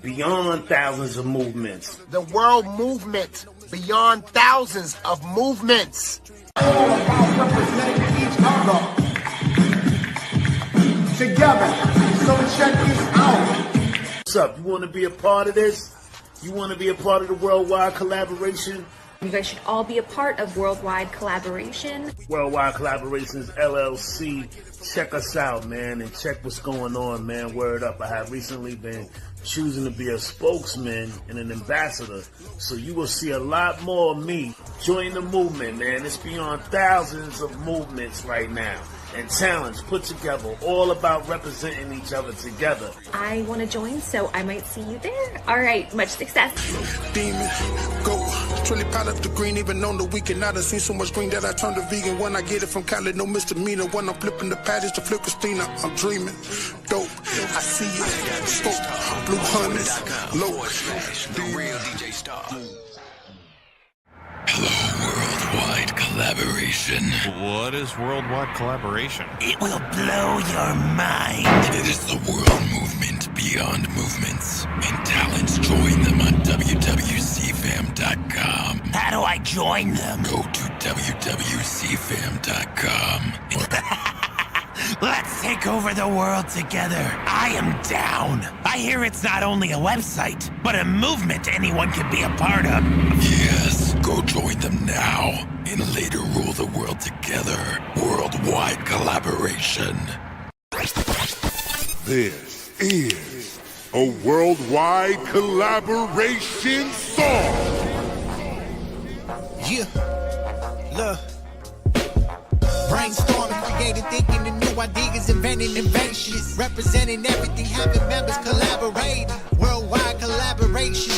beyond thousands of movements.
The World Movement, beyond thousands of movements.
All about representing each other together. So check this out. What's up? You want to be a part of this? You want to be a part of the Worldwide Collaboration?
You guys should all be a part of Worldwide Collaboration.
Worldwide Collaborations LLC. Check us out, man, and check what's going on, man. Word up. I have recently been choosing to be a spokesman and an ambassador, so you will see a lot more of me. Join the movement, man. It's beyond thousands of movements right now and talents put together, all about representing each other together.
I want to join, so I might see you there. All right, much success.
Demon, go, truly piled up the green, even on the weekend. I done seen so much green that I turned to vegan. When I get it from Cali, no misdemeanor. When I'm flipping the patties to flip Christina, I'm dreaming. Dope, I see it. Smoke, blue hundreds, low.
The real DJ Star. Hello, Worldwide Collaboration. What is Worldwide Collaboration? It will blow your mind. It is the world movement beyond movements. And talents join them on wwcfam.com. How do I join them? Go to wwcfam.com. Let's take over the world together. I am down. I hear it's not only a website, but a movement anyone can be a part of. Yes, go join them now and later rule the world together. Worldwide Collaboration.
This is a Worldwide Collaboration song.
Yeah, look. Brainstorming, creating, thinking of new ideas, inventing inventions, representing everything, having members collaborating. Worldwide collaboration.